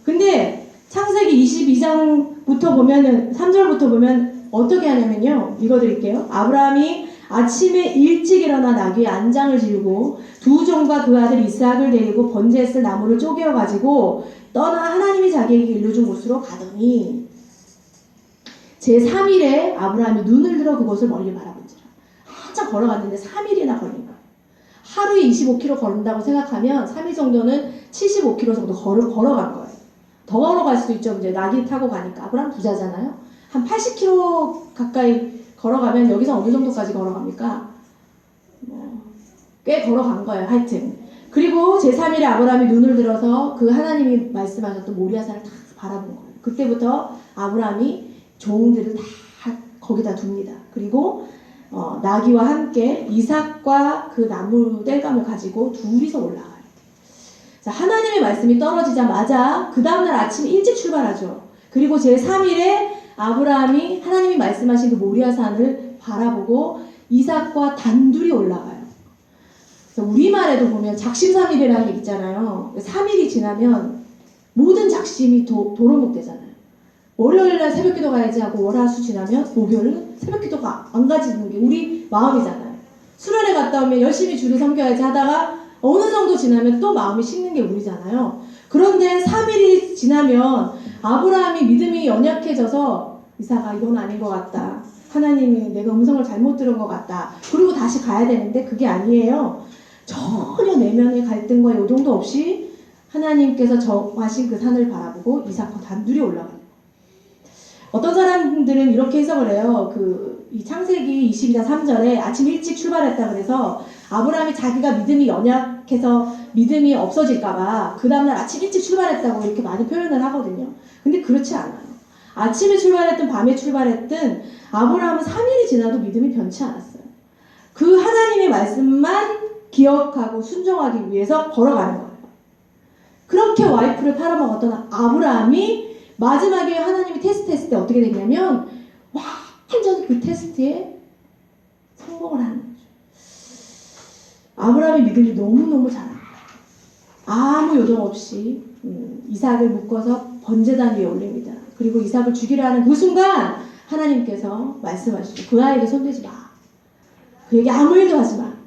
근데 창세기 22장부터 보면은 3절부터 보면 어떻게 하냐면요. 읽어드릴게요. 아브라함이 아침에 일찍 일어나 나귀의 안장을 지우고 두 종과 그 아들 이삭을 데리고 번제했을 나무를 쪼개어가지고 떠나 하나님이 자기에게 일러준 곳으로 가더니 제3일에 아브라함이 눈을 들어 그곳을 멀리 바라본지라. 한참 걸어갔는데 3일이나 걸린 거예요. 하루에 25km 걸린다고 생각하면 3일 정도는 75km 정도 걸어간 거예요. 더 걸어갈 수도 있죠. 이제 나귀 타고 가니까. 아브라함 부자잖아요. 한 80km 가까이 걸어가면 여기서 어느 정도까지 걸어갑니까? 꽤 걸어간 거예요. 하여튼. 그리고 제3일에 아브라함이 눈을 들어서 그 하나님이 말씀하셨던 모리아산을 다 바라본 거예요. 그때부터 아브라함이 종들을 다 거기다 둡니다. 그리고 나귀와 함께 이삭과 그 나무 땔감을 가지고 둘이서 올라가요. 자, 하나님의 말씀이 떨어지자마자 그 다음날 아침 일찍 출발하죠. 그리고 제3일에 아브라함이 하나님이 말씀하신 그 모리아산을 바라보고 이삭과 단둘이 올라가요. 우리말에도 보면 작심삼일이라는 게 있잖아요. 3일이 지나면 모든 작심이 도로목 되잖아요. 월요일날 새벽기도 가야지 하고 월화수 지나면 목요일은 새벽기도가 안 가지는 게 우리 마음이잖아요. 수련회 갔다 오면 열심히 주를 섬겨야지 하다가 어느 정도 지나면 또 마음이 식는 게 우리잖아요. 그런데 3일이 지나면 아브라함이 믿음이 연약해져서 이삭아 이건 아닌 것 같다. 하나님이 내가 음성을 잘못 들은 것 같다. 그리고 다시 가야 되는데 그게 아니에요. 전혀 내면의 갈등과 요동도 없이 하나님께서 정하신 그 산을 바라보고 이삭과 단둘이 올라가요. 어떤 사람들은 이렇게 해석을 해요. 이 창세기 22장 3절에 아침 일찍 출발했다 그래서 아브라함이 자기가 믿음이 연약해서 믿음이 없어질까봐 그 다음날 아침 일찍 출발했다고 이렇게 많이 표현을 하거든요. 근데 그렇지 않아요. 아침에 출발했든 밤에 출발했든 아브라함은 3일이 지나도 믿음이 변치 않았어요. 그 하나님의 말씀만 기억하고 순종하기 위해서 걸어가는 거예요. 그렇게 와이프를 팔아먹었던 아브라함이 마지막에 하나님이 테스트했을 때 어떻게 됐냐면 완전히 그 테스트에 성공을 하는 거죠. 아브라함의 믿음이 너무너무 잘합니다. 아무 요동 없이 이삭을 묶어서 번제단 위에 올립니다. 그리고 이삭을 죽이려 하는 그 순간 하나님께서 말씀하시죠. 그 아이에게 손대지 마. 그에게 아무 일도 하지 마.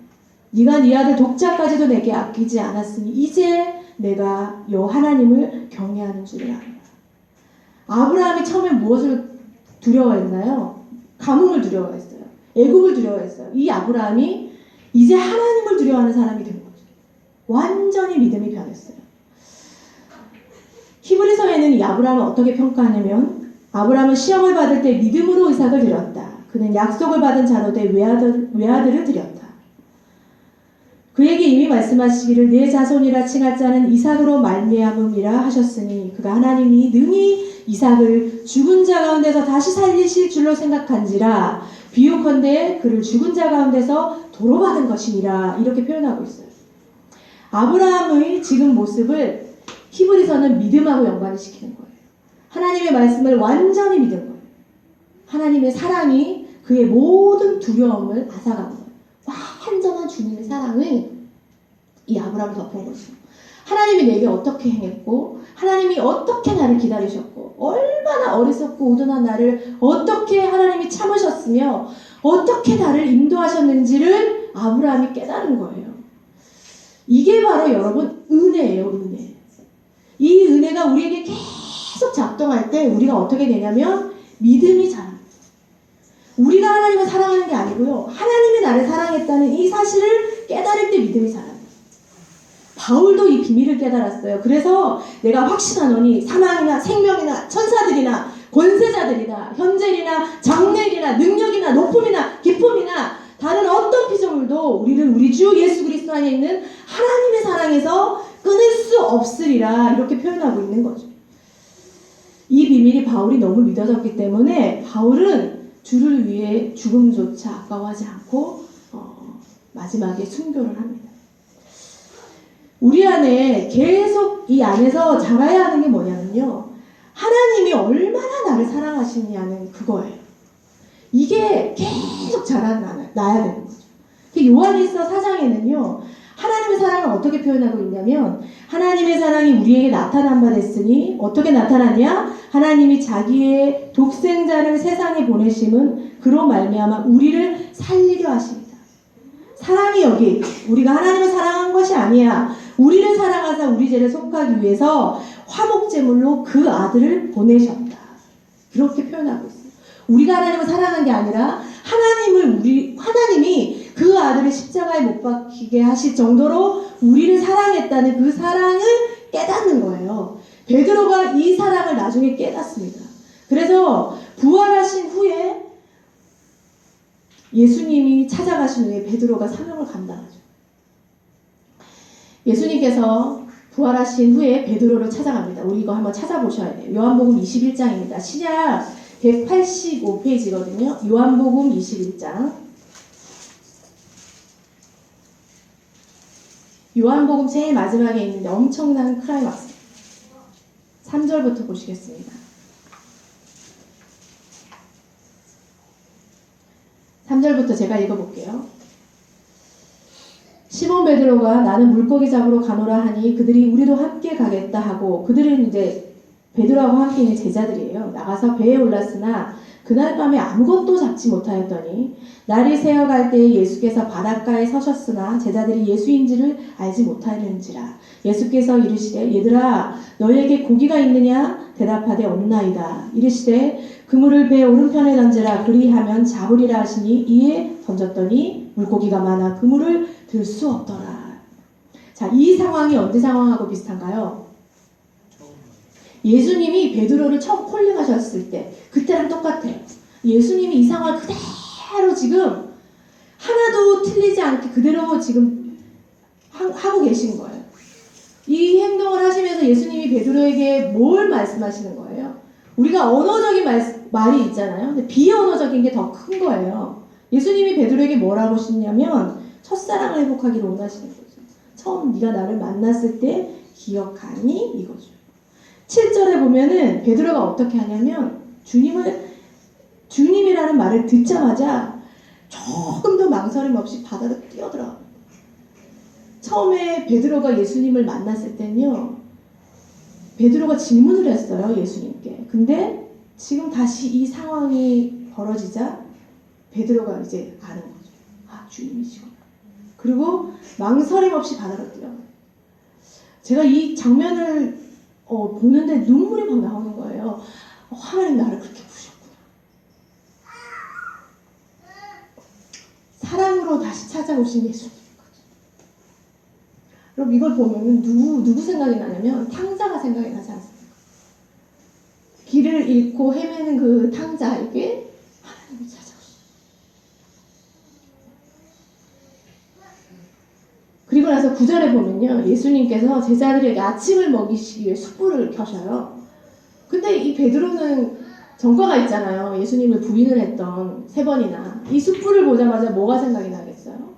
네가 네 아들 독자까지도 내게 아끼지 않았으니 이제 내가 여 하나님을 경외하는 줄을 알라. 아브라함이 처음에 무엇을 두려워했나요? 가뭄을 두려워했어요. 애국을 두려워했어요. 이 아브라함이 이제 하나님을 두려워하는 사람이 된 거죠. 완전히 믿음이 변했어요. 히브리서에는 이 아브라함을 어떻게 평가하냐면 아브라함은 시험을 받을 때 믿음으로 이삭을 드렸다. 그는 약속을 받은 자로 돼 외아들을 드렸다. 그에게 이미 말씀하시기를 내 자손이라 칭할 자는 이삭으로 말미암음이라 하셨으니 그가 하나님이 능히 이삭을 죽은 자 가운데서 다시 살리실 줄로 생각한지라 비유컨대 그를 죽은 자 가운데서 도로받은 것이니라 이렇게 표현하고 있어요. 아브라함의 지금 모습을 히브리서는 믿음하고 연관을 시키는 거예요. 하나님의 말씀을 완전히 믿은 거예요. 하나님의 사랑이 그의 모든 두려움을 앗아간 거예요. 완전한 주님의 사랑을 이 아브라함을 덮은 거죠. 하나님이 내게 어떻게 행했고 하나님이 어떻게 나를 기다리셨고 얼마나 어리석고 우둔한 나를 어떻게 하나님이 참으셨으며 어떻게 나를 인도하셨는지를 아브라함이 깨달은 거예요. 이게 바로 여러분 은혜예요, 은혜. 이 은혜가 우리에게 계속 작동할 때 우리가 어떻게 되냐면 믿음이 자랍니다. 우리가 하나님을 사랑하는 게 아니고요. 하나님이 나를 사랑했다는 이 사실을 깨달을 때 믿음이 자랍니다. 바울도 이 비밀을 깨달았어요. 그래서 내가 확신하노니 사망이나 생명이나 천사들이나 권세자들이나 현재일이나 장래일이나 능력이나 높음이나 기쁨이나 다른 어떤 피조물도 우리를 우리 주 예수 그리스도 안에 있는 하나님의 사랑에서 끊을 수 없으리라 이렇게 표현하고 있는 거죠. 이 비밀이 바울이 너무 믿어졌기 때문에 바울은 주를 위해 죽음조차 아까워하지 않고 마지막에 순교를 합니다. 우리 안에 계속 이 안에서 자라야 하는 게 뭐냐면요. 하나님이 얼마나 나를 사랑하시냐는 그거예요. 이게 계속 자라나야 되는 거죠. 요한일서 4장에는요. 하나님의 사랑을 어떻게 표현하고 있냐면 하나님의 사랑이 우리에게 나타난 바 됐으니 어떻게 나타났냐? 하나님이 자기의 독생자를 세상에 보내심은 그로 말미암아 우리를 살리려 하십니다. 사랑이 여기 우리가 하나님을 사랑한 것이 아니야. 우리를 사랑하사 우리 죄를 속하기 위해서 화목제물로 그 아들을 보내셨다. 그렇게 표현하고 있어요. 우리가 하나님을 사랑한 게 아니라 하나님이 그 아들을 십자가에 못 박히게 하실 정도로 우리를 사랑했다는 그 사랑을 깨닫는 거예요. 베드로가 이 사랑을 나중에 깨닫습니다. 그래서 부활하신 후에 예수님이 찾아가신 후에 베드로가 사명을 감당하죠. 예수님께서 부활하신 후에 베드로를 찾아갑니다. 우리 이거 한번 찾아보셔야 돼요. 요한복음 21장입니다. 신약 185페이지거든요. 요한복음 21장. 요한복음 제일 마지막에 있는데 엄청난 클라이막스. 3절부터 보시겠습니다. 3절부터 제가 읽어볼게요. 시몬 베드로가 나는 물고기 잡으러 가노라 하니 그들이 우리도 함께 가겠다 하고 그들은 이제 베드로하고 함께 있는 제자들이에요. 나가서 배에 올랐으나 그날 밤에 아무것도 잡지 못하였더니 날이 새어갈 때에 예수께서 바닷가에 서셨으나 제자들이 예수인지를 알지 못하였는지라. 예수께서 이르시되 얘들아 너희에게 고기가 있느냐? 대답하되 없나이다. 이르시되 그물을 배 오른편에 던지라. 그리하면 잡으리라 하시니 이에 던졌더니 물고기가 많아 그물을 들 수 없더라. 자, 이 상황이 언제 상황하고 비슷한가요? 예수님이 베드로를 처음 콜링하셨을 때 그때랑 똑같아요. 예수님이 이 상황을 그대로 지금 하나도 틀리지 않게 그대로 지금 하고 계신 거예요. 이 행동을 하시면서 예수님이 베드로에게 뭘 말씀하시는 거예요? 우리가 언어적인 말이 있잖아요. 근데 비언어적인 게 더 큰 거예요. 예수님이 베드로에게 뭐라고 하시냐면 첫사랑을 회복하기를 원하시는 거죠. 처음 네가 나를 만났을 때 기억하니? 이거죠. 7절에 보면은 베드로가 어떻게 하냐면 주님이라는 말을 듣자마자 조금 더 망설임 없이 바다로 뛰어들어갑니다. 처음에 베드로가 예수님을 만났을 때는요. 베드로가 질문을 했어요. 예수님께. 근데 지금 다시 이 상황이 벌어지자 베드로가 이제 아는 거죠. 아, 주님이시구나. 그리고 망설임 없이 바다로 뛰어가요. 제가 이 장면을 보는데 눈물이 막 나오는 거예요. 하나님 나를 그렇게 부셨구나. 사랑으로 다시 찾아오신 예수님. 그럼 이걸 보면 누구 생각이 나냐면 탕자가 생각이 나지 않습니까? 길을 잃고 헤매는 그 탕자에게 하나님이 찾아오시죠. 그리고 나서 9절에 보면요. 예수님께서 제자들에게 아침을 먹이시기 위해 숯불을 켜셔요. 근데 이 베드로는 전과가 있잖아요. 예수님을 부인을 했던 3번이나. 이 숯불을 보자마자 뭐가 생각이 나겠어요?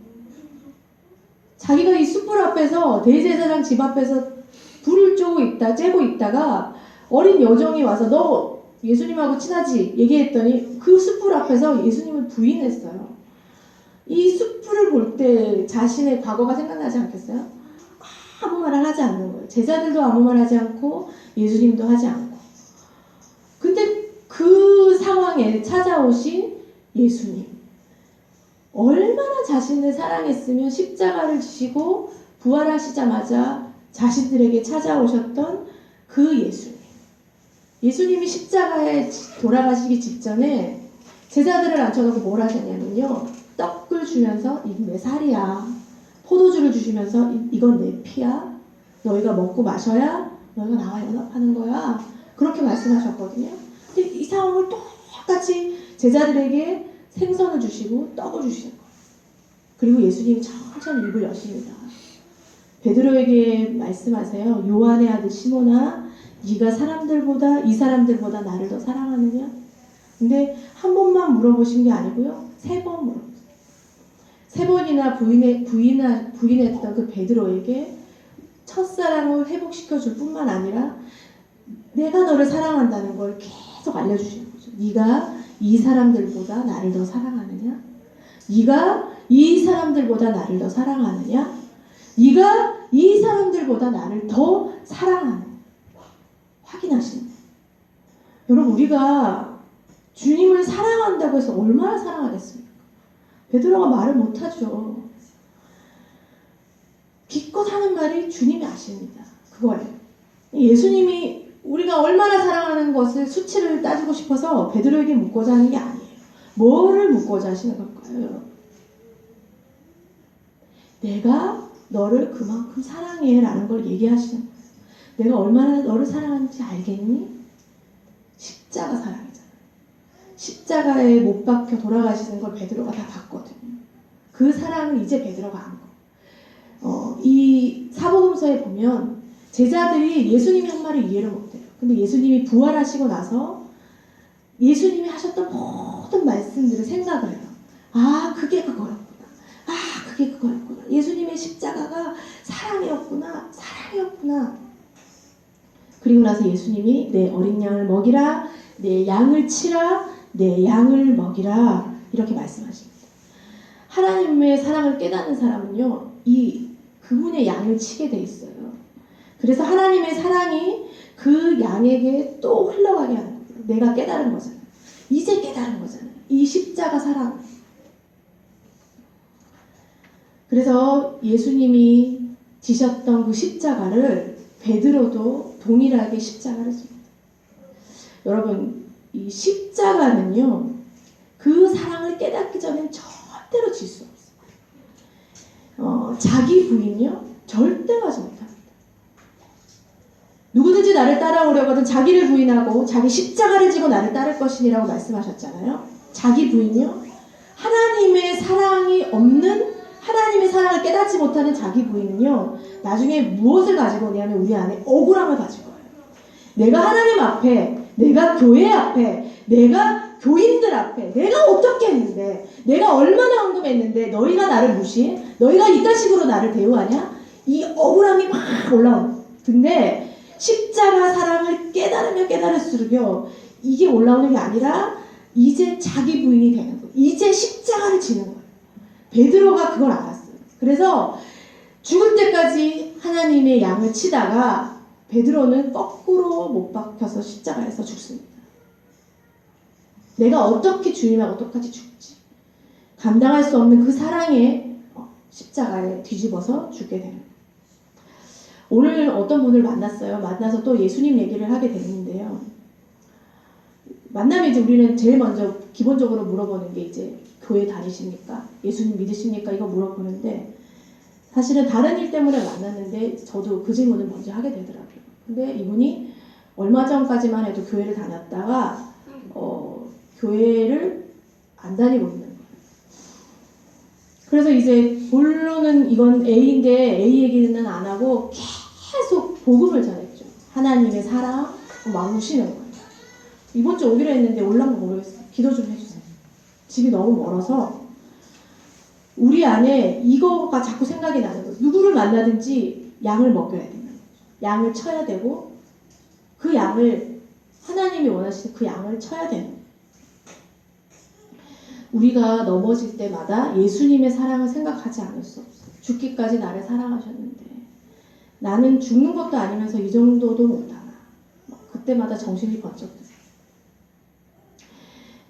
자기가 이 숯불 앞에서 대제사장 집 앞에서 불을 쬐고 있다가 어린 여종이 와서 너 예수님하고 친하지? 얘기했더니 그 숯불 앞에서 예수님을 부인했어요. 이 숯불을 볼 때 자신의 과거가 생각나지 않겠어요? 아무 말을 하지 않는 거예요. 제자들도 아무 말 하지 않고 예수님도 하지 않고. 근데 그 상황에 찾아오신 예수님. 얼마나 자신을 사랑했으면 십자가를 지시고 부활하시자마자 자신들에게 찾아오셨던 그 예수님. 예수님이 십자가에 돌아가시기 직전에 제자들을 앉혀놓고 뭘 하셨냐면요. 떡을 주면서 이건 내 살이야. 포도주를 주시면서 이건 내 피야. 너희가 먹고 마셔야 너희가 나와 연합하는 거야. 그렇게 말씀하셨거든요. 근데 이 상황을 똑같이 제자들에게 생선을 주시고 떡을 주시는 거예요. 그리고 예수님이 천천히 입을 여십니다. 베드로에게 말씀하세요. 요한의 아들 시몬아, 네가 이 사람들보다 나를 더 사랑하느냐? 근데 한 번만 물어보신 게 아니고요. 3번 물어보세요. 3번이나 부인했던 그 베드로에게 첫사랑을 회복시켜 줄 뿐만 아니라 내가 너를 사랑한다는 걸 계속 알려주시는 거죠. 네가 이 사람들보다 나를 더 사랑하느냐? 네가 이 사람들보다 나를 더 사랑하느냐? 네가 이 사람들보다 나를 더 사랑하느냐? 확인하시는 거예요. 여러분, 우리가 주님을 사랑한다고 해서 얼마나 사랑하겠습니까? 베드로가 말을 못하죠. 기껏 하는 말이 주님이 아십니다. 그거예요. 예수님이 우리가 얼마나 사랑하는 것을 수치를 따지고 싶어서 베드로에게 묻고자 하는 게 아니에요. 뭐를 묻고자 하시는 걸까요? 내가 너를 그만큼 사랑해 라는 걸 얘기하시는 거예요. 내가 얼마나 너를 사랑하는지 알겠니? 십자가 사랑이잖아요. 십자가에 못 박혀 돌아가시는 걸 베드로가 다 봤거든요. 그 사랑을 이제 베드로가 안 거. 이 사복음서에 보면 제자들이 예수님이 한 말을 이해를 못해요. 근데 예수님이 부활하시고 나서 예수님이 하셨던 모든 말씀들을 생각을 해요. 아, 그게 그거였구나. 아, 그게 그거였구나. 예수님의 십자가가 사랑이었구나. 사랑이었구나. 그리고 나서 예수님이 내 어린 양을 먹이라, 내 양을 치라, 내 양을 먹이라 이렇게 말씀하십니다. 하나님의 사랑을 깨닫는 사람은요, 그분의 양을 치게 돼 있어요. 그래서 하나님의 사랑이 그 양에게 또 흘러가게 하는 거예요. 내가 깨달은 거잖아요. 이제 깨달은 거잖아요. 이 십자가 사랑. 그래서 예수님이 지셨던 그 십자가를 베드로도 동일하게 십자가를 집니다. 여러분, 이 십자가는요, 그 사랑을 깨닫기 전엔 절대로 질 수 없어요. 자기 부인요, 절대 하지 못합니다. 누구든지 나를 따라오려거든 자기를 부인하고 자기 십자가를 지고 나를 따를 것이니라고 말씀하셨잖아요. 자기 부인요, 하나님의 사랑이 없는, 하나님의 사랑을 깨닫지 못하는 자기 부인은요, 나중에 무엇을 가지고 오냐면 우리 안에 억울함을 가지고 와요. 내가 하나님 앞에, 내가 교회 앞에, 내가 교인들 앞에 내가 어떻게 했는데, 내가 얼마나 헌금했는데 너희가 나를 무시해? 너희가 이딴 식으로 나를 대우하냐? 이 억울함이 막 올라오는. 근데 십자가 사랑을 깨달으면 깨달을수록요, 이게 올라오는 게 아니라 이제 자기 부인이 되는 거예요. 이제 십자가를 지는 거예요. 베드로가 그걸 알았어요. 그래서 죽을 때까지 하나님의 양을 치다가 베드로는 거꾸로 못 박혀서 십자가에서 죽습니다. 내가 어떻게 주님하고 똑같이 죽지? 감당할 수 없는 그 사랑에 십자가에 뒤집어서 죽게 되는 거예요. 오늘 어떤 분을 만났어요. 만나서 또 예수님 얘기를 하게 됐는데요. 만나면 이제 우리는 제일 먼저 기본적으로 물어보는 게 이제 교회 다니십니까? 예수님 믿으십니까? 이거 물어보는데, 사실은 다른 일 때문에 만났는데 저도 그 질문을 먼저 하게 되더라고요. 근데 이분이 얼마 전까지만 해도 교회를 다녔다가 교회를 안 다니고 있는 거예요. 그래서 이제 본론은 이건 A인데 A 얘기는 안 하고 계속 복음을 전했죠. 하나님의 사랑 막 우시는 거예요. 이번 주 오기로 했는데 올라온 거 모르겠어요. 기도 좀 해주세요. 집이 너무 멀어서 우리 안에 이거가 자꾸 생각이 나는 거예요. 누구를 만나든지 양을 먹여야 된다는 거죠. 양을 쳐야 되고 그 양을, 하나님이 원하시는 그 양을 쳐야 되는 거예요. 우리가 넘어질 때마다 예수님의 사랑을 생각하지 않을 수 없어요. 죽기까지 나를 사랑하셨는데 나는 죽는 것도 아니면서 이 정도도 못하나. 그때마다 정신이 번쩍 드세요.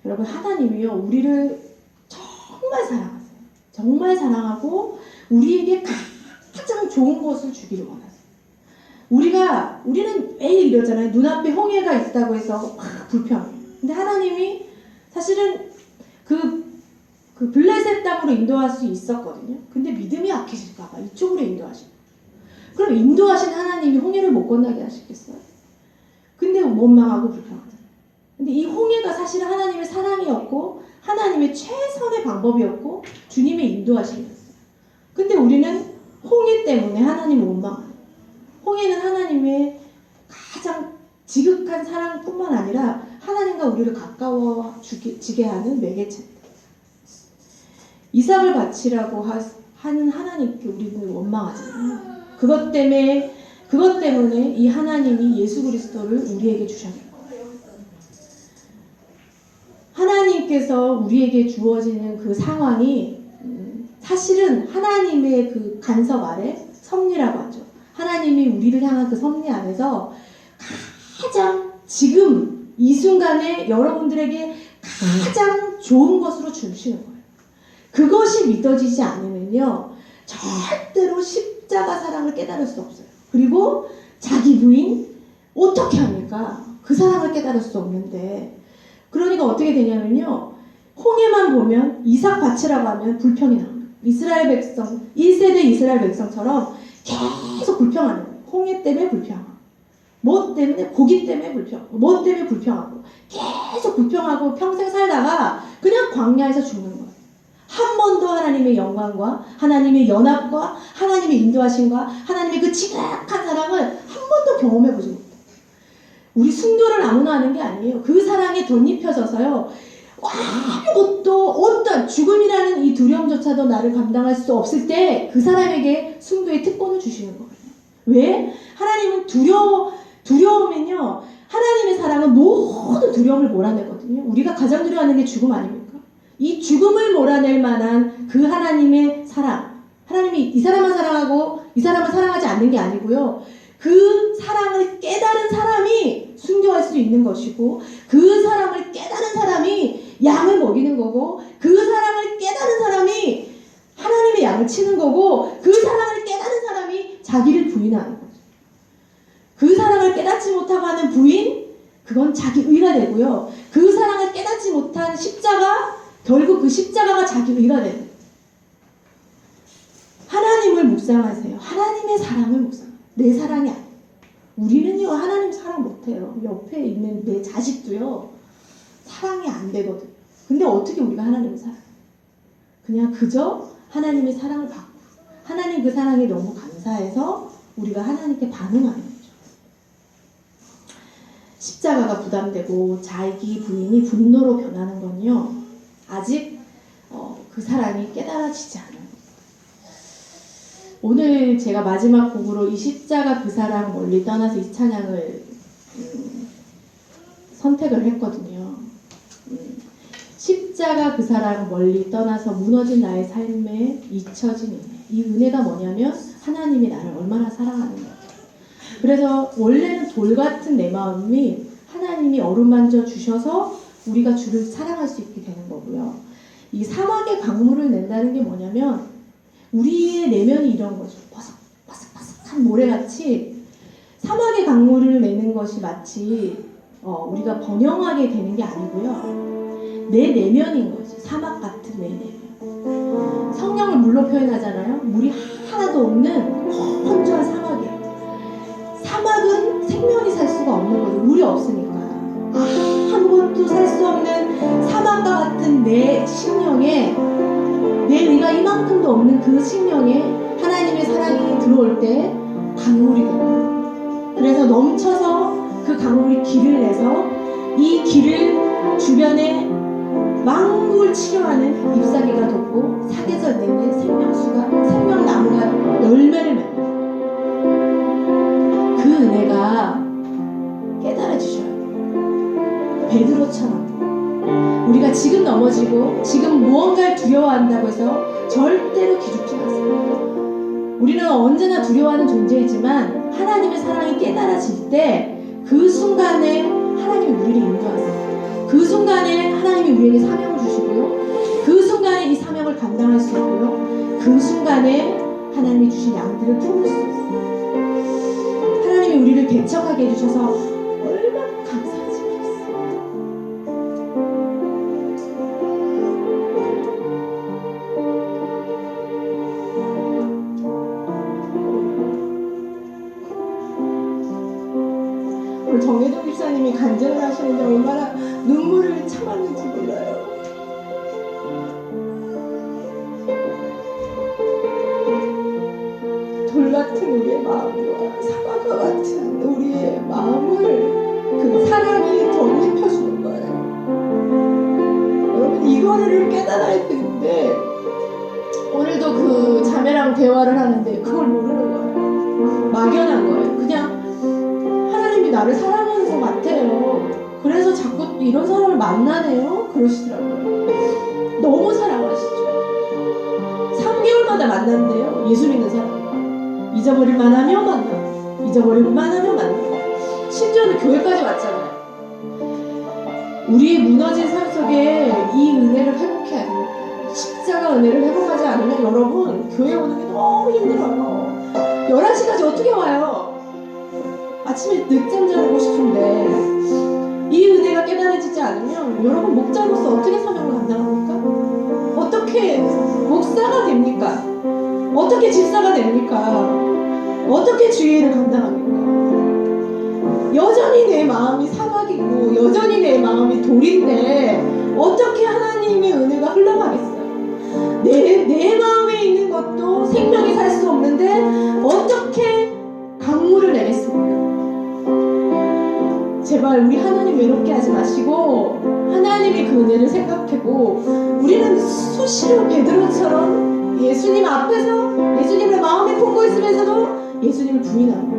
여러분, 하나님이요, 우리를 정말 사랑하세요. 정말 사랑하고 우리에게 가장 좋은 것을 주기를 원하세요. 우리는 매일 이러잖아요. 눈앞에 홍해가 있다고 해서 막 불평해. 근데 하나님이 사실은 그 블레셋 땅으로 인도할 수 있었거든요. 근데 믿음이 약해질까봐 이쪽으로 인도하신. 그럼 인도하신 하나님이 홍해를 못 건너게 하시겠어요? 근데 원망하고 불평하잖아요. 근데 이 홍해가 사실은 하나님의 사랑이었고 하나님의 최선의 방법이었고 주님의 인도하심이었어요. 근데 우리는 홍해 때문에 하나님을 원망하는. 홍해는 하나님의 가장 지극한 사랑뿐만 아니라 하나님과 우리를 가까워지게 하는 매개체입니다. 이삭을 바치라고 하는 하나님께 우리는 원망하잖아요. 그것 때문에 이 하나님이 예수 그리스도를 우리에게 주셨는 거예요. 하나님께서 우리에게 주어지는 그 상황이 사실은 하나님의 그 간섭 아래 섭리라고 하죠. 하나님이 우리를 향한 그 섭리 안에서 가장 지금 이 순간에 여러분들에게 가장 좋은 것으로 주시는 거예요. 그것이 믿어지지 않으면요 절대로 십자가 사랑을 깨달을 수 없어요. 그리고 자기 부인 어떻게 합니까? 그 사랑을 깨달을 수 없는데 그러니까 어떻게 되냐면요 홍해만 보면 이삭 바치라고 하면 불평이 나옵니다. 이스라엘 백성 1세대 이스라엘 백성처럼 계속 불평하는 거예요. 홍해 때문에 불평하고 뭐 때문에 고기 때문에 뭐 때문에 불평하고 계속 불평하고 평생 살다가 그냥 광야에서 죽는 거예요. 한 번도 하나님의 영광과 하나님의 연합과 하나님의 인도하심과 하나님의 그 지극한 사랑을 한 번도 경험해보지 못해요. 우리 순교를 아무나 하는 게 아니에요. 그 사랑에 덧입혀져서요 아무것도 어떤 죽음이라는 이 두려움조차도 나를 감당할 수 없을 때 그 사람에게 순교의 특권을 주시는 거예요. 왜? 하나님은 두려우면요 하나님의 사랑은 모든 두려움을 몰아내거든요. 우리가 가장 두려워하는 게 죽음 아닙니까? 이 죽음을 몰아낼 만한 그 하나님의 사랑, 하나님이 이 사람만 사랑하고 이 사람을 사랑하지 않는 게 아니고요. 그 사랑을 깨달은 사람이 순교할 수 있는 것이고 그 사랑을 깨달은 사람이 양을 먹이는 거고 그 사랑을 깨달은 사람이 하나님의 양을 치는 거고 그 사랑을 깨달은 사람이 자기를 부인하는 거죠. 그 사랑을 깨닫지 못하고 하는 부인, 그건 자기 의가 되고요. 그 사랑을 깨닫지 못한 십자가, 결국 그 십자가가 자기 의가 되는 거예요. 하나님을 묵상하세요. 하나님의 사랑을 묵상해요. 내 사랑이 아니에요. 우리는요 하나님 사랑 못해요. 옆에 있는 내 자식도요 사랑이 안 되거든. 근데 어떻게 우리가 하나님을 사랑해요? 그냥 그저 하나님의 사랑을 받고 하나님 그 사랑이 너무 감사해서 우리가 하나님께 반응하는 거죠. 십자가가 부담되고 자기 부인이 분노로 변하는 건요 아직 그 사랑이 깨달아지지 않아요. 오늘 제가 마지막 곡으로 이 십자가 그 사랑 멀리 떠나서 이 찬양을 선택을 했거든요. 십자가 그 사랑 멀리 떠나서 무너진 나의 삶에 잊혀진 은혜. 이 은혜가 뭐냐면 하나님이 나를 얼마나 사랑하는 거예요. 그래서 원래는 돌 같은 내 마음이 하나님이 어루만져 주셔서 우리가 주를 사랑할 수 있게 되는 거고요. 이 사막의 강물을 낸다는 게 뭐냐면 우리의 내면이 이런 거죠. 바삭바삭한 모래같이 사막의 강물을 내는 것이 마치 우리가 번영하게 되는 게 아니고요. 내 내면인 거지. 사막 같은 내 내면. 성령을 물로 표현하잖아요. 물이 하나도 없는 혼주한 사막이에요. 사막은 생명이 살 수가 없는 거죠. 물이 없으니까. 아무것도 살 수 없는 사막과 같은 내 심령에 내 의가 이만큼도 없는 그 심령에 하나님의 사랑이 들어올 때 강물이 됩니다. 그래서 넘쳐서 그 강물이 길을 내서 이 길을 주변에 만국을 치료하는 잎사귀가 돋고 사계절 내내 생명나무가 열매를 맺는 그 은혜가 깨달아지셔야 돼요. 베드로처럼 우리가 지금 넘어지고 지금 무언가를 두려워한다고 해서 절대로 기죽지 마세요. 우리는 언제나 두려워하는 존재이지만 하나님의 사랑이 깨달아질 때 그 순간에 하나님이 우리를 인도하세요. 그 순간에 하나님이 우리에게 사명을 주시고요. 그 순간에 이 사명을 감당할 수 있고요. 그 순간에 하나님이 주신 양들을 품을 수 있어요. 하나님이 우리를 개척하게 해주셔서 얼마나 감사하지 모르겠어요. 오늘 정혜동 집사님이 간증을 하시는데 얼마나 눈물을 참았는지 몰라요. 돌 같은 우리의 마음과 사과과 같은 우리의 마음을 그 사랑이 덧입혀주는 거예요. 여러분 이거를 깨달아야 되는데 오늘도 그 자매랑 대화를 하는데 그걸 모르는 거예요. 막연한 거예요. 그냥 하나님이 나를 사랑하는 것 같아요. 그래서 자꾸 이런 사람을 만나네요. 그러시더라고요. 너무 사랑하시죠. 3개월마다 만난대요. 예수 믿는 사람. 잊어버릴만 하면 만나고 잊어버릴만 하면 만나고 심지어는 교회까지 왔잖아요. 우리의 무너진 삶 속에 이 은혜를 회복해야 됩니다. 십자가 은혜를 회복하지 않으면 여러분 교회 오는 게 너무 힘들어요. 11시까지 어떻게 와요? 아침에 늦잠 자고 싶은데 이 은혜가 깨달아지지 않으면 여러분 목자로서 어떻게 사명을 감당합니까? 어떻게 목사가 됩니까? 어떻게 집사가 됩니까? 어떻게 주의를 감당합니까? 여전히 내 마음이 사각이고 여전히 내 마음이 돌인데 어떻게 하나님의 은혜가 흘러가겠어요? 내 마음에 있는 것도 생명이 살 수 없는데 어떻게 강물을 내겠습니까? 제발 우리 하나님 외롭게 하지 마시고 하나님의 그 은혜를 생각하고 우리는 수시로 베드로처럼 예수님 앞에서 예수님을 마음에 품고 있으면서도 예수님을 부인하고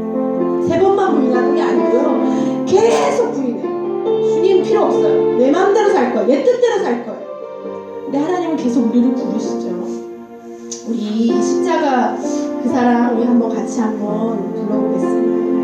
3번만 부인하는 게 아니고요. 계속 부인해요. 주님 필요 없어요. 내 마음대로 살 거예요. 내 뜻대로 살 거예요. 근데 하나님은 계속 우리를 부르시죠. 우리 십자가 그 사랑 우리 한번 같이 한번 불러보겠습니다.